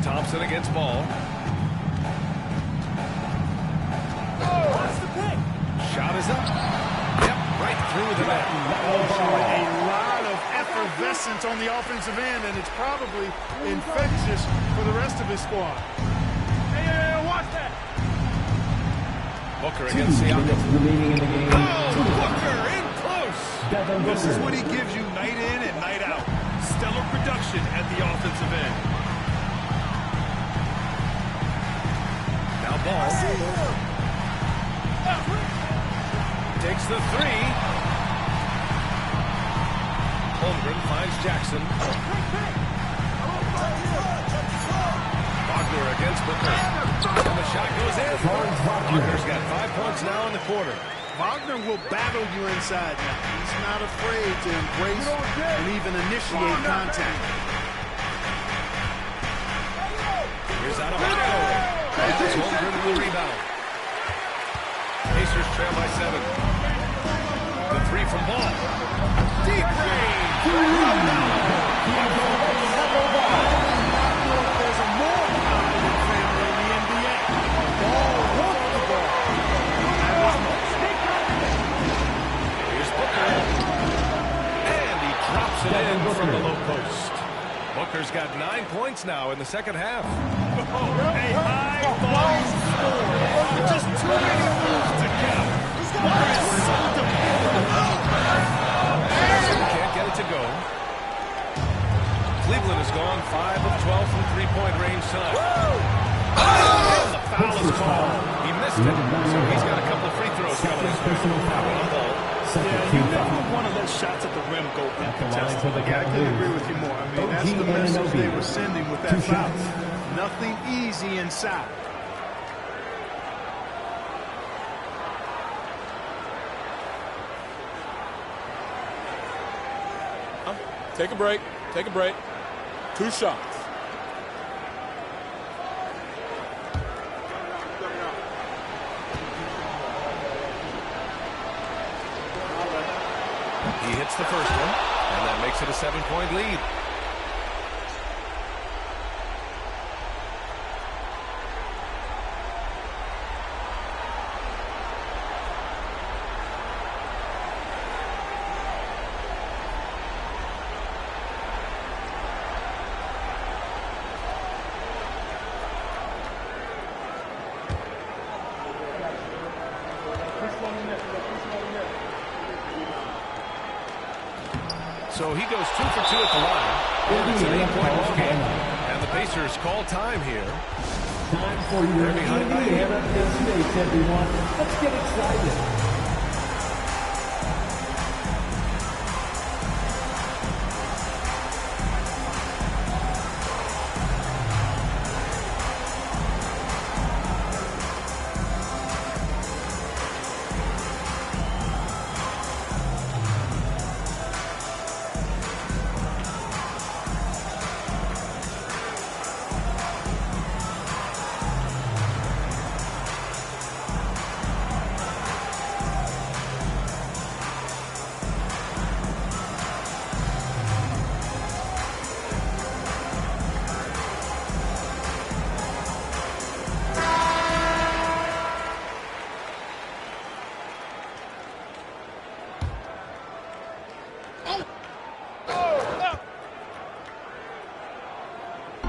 Thompson against Ball. Shot is up. Yep, right through the net. A lot of effervescence on the offensive end, and it's probably infectious for the rest of his squad. Hey, watch that. Booker against Siakam. Remaining in the game. Oh, Booker in close. This is what he gives you night in and night out. Stellar production at the offensive end. Now Ball. Takes the three. Holmgren finds Jackson. Wagner against Booker. And the shot goes in. Wagner's got 5 points now in the quarter. Wagner will battle you inside now. He's not afraid to embrace and even initiate contact. Here's Adebayo. It's Holmgren with the rebound. Pacers trail by 7. The three from Ball. Deep range. There's a more confident family in the NBA. Ball wants the ball. Here's Booker. And he drops it in from the low post. Booker's got 9 points now in the second half. A high-volume score with just too many moves to count. Booker is so dependable. Can't Cleveland has gone 5 of 12 from three-point range tonight. And the foul is called. He missed it, so he's got a couple of free throws coming his way. Yeah, you never want to let shots at the rim go uncontested. Yeah, I couldn't agree with you more. I mean, that's the message they were sending with that foul. Nothing easy inside. Take a break. Take a break. 2 shots. He hits the first one, and that makes it a 7-point lead. So he goes 2 for 2 at the line. And it's an 8-point game. And the Pacers call time here. Time for your Indiana States, everyone. Let's get excited.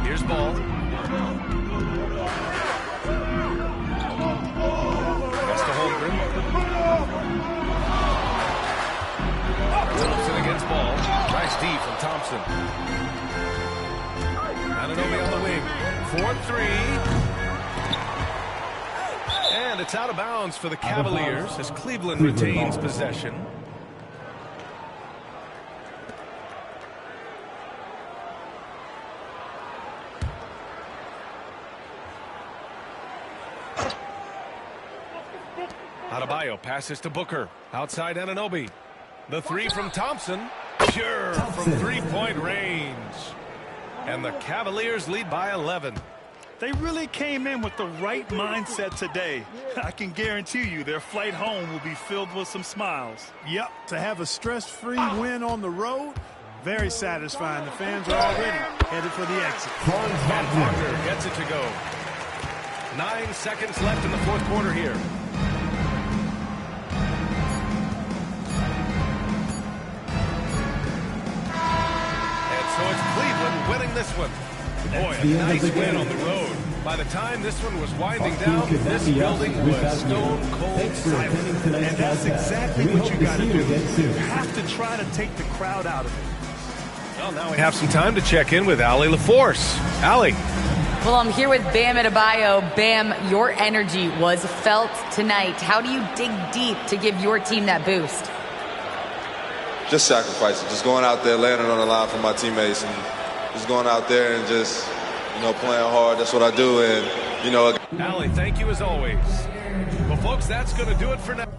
Here's ball. That's to Holmgren. Thompson against ball. Nice D from Thompson. Anunoby on the wing. 4-3. And it's out of bounds for the Cavaliers as Cleveland retains possession. Adebayo passes to Booker. Outside Anunoby. The 3 from Thompson. Sure, from three-point range. And the Cavaliers lead by 11. They really came in with the right mindset today. I can guarantee you their flight home will be filled with some smiles. Yep, to have a stress-free win on the road, very satisfying. The fans are already headed for the exit. And Parker gets it to go. 9 seconds left in the fourth quarter here. So it's Cleveland winning this one. Boy, a nice win on the road. By the time this one was winding down, this building was stone cold silent. And that's exactly what you got to do. You have to try to take the crowd out of it. Well, now we have some time to check in with Allie LaForce. Allie. Well, I'm here with Bam Adebayo. Bam, your energy was felt tonight. How do you dig deep to give your team that boost? Just sacrificing, just going out there, laying it on the line for my teammates, and just going out there and just, playing hard. That's what I do, and, Allie, thank you as always. Well, folks, that's going to do it for now.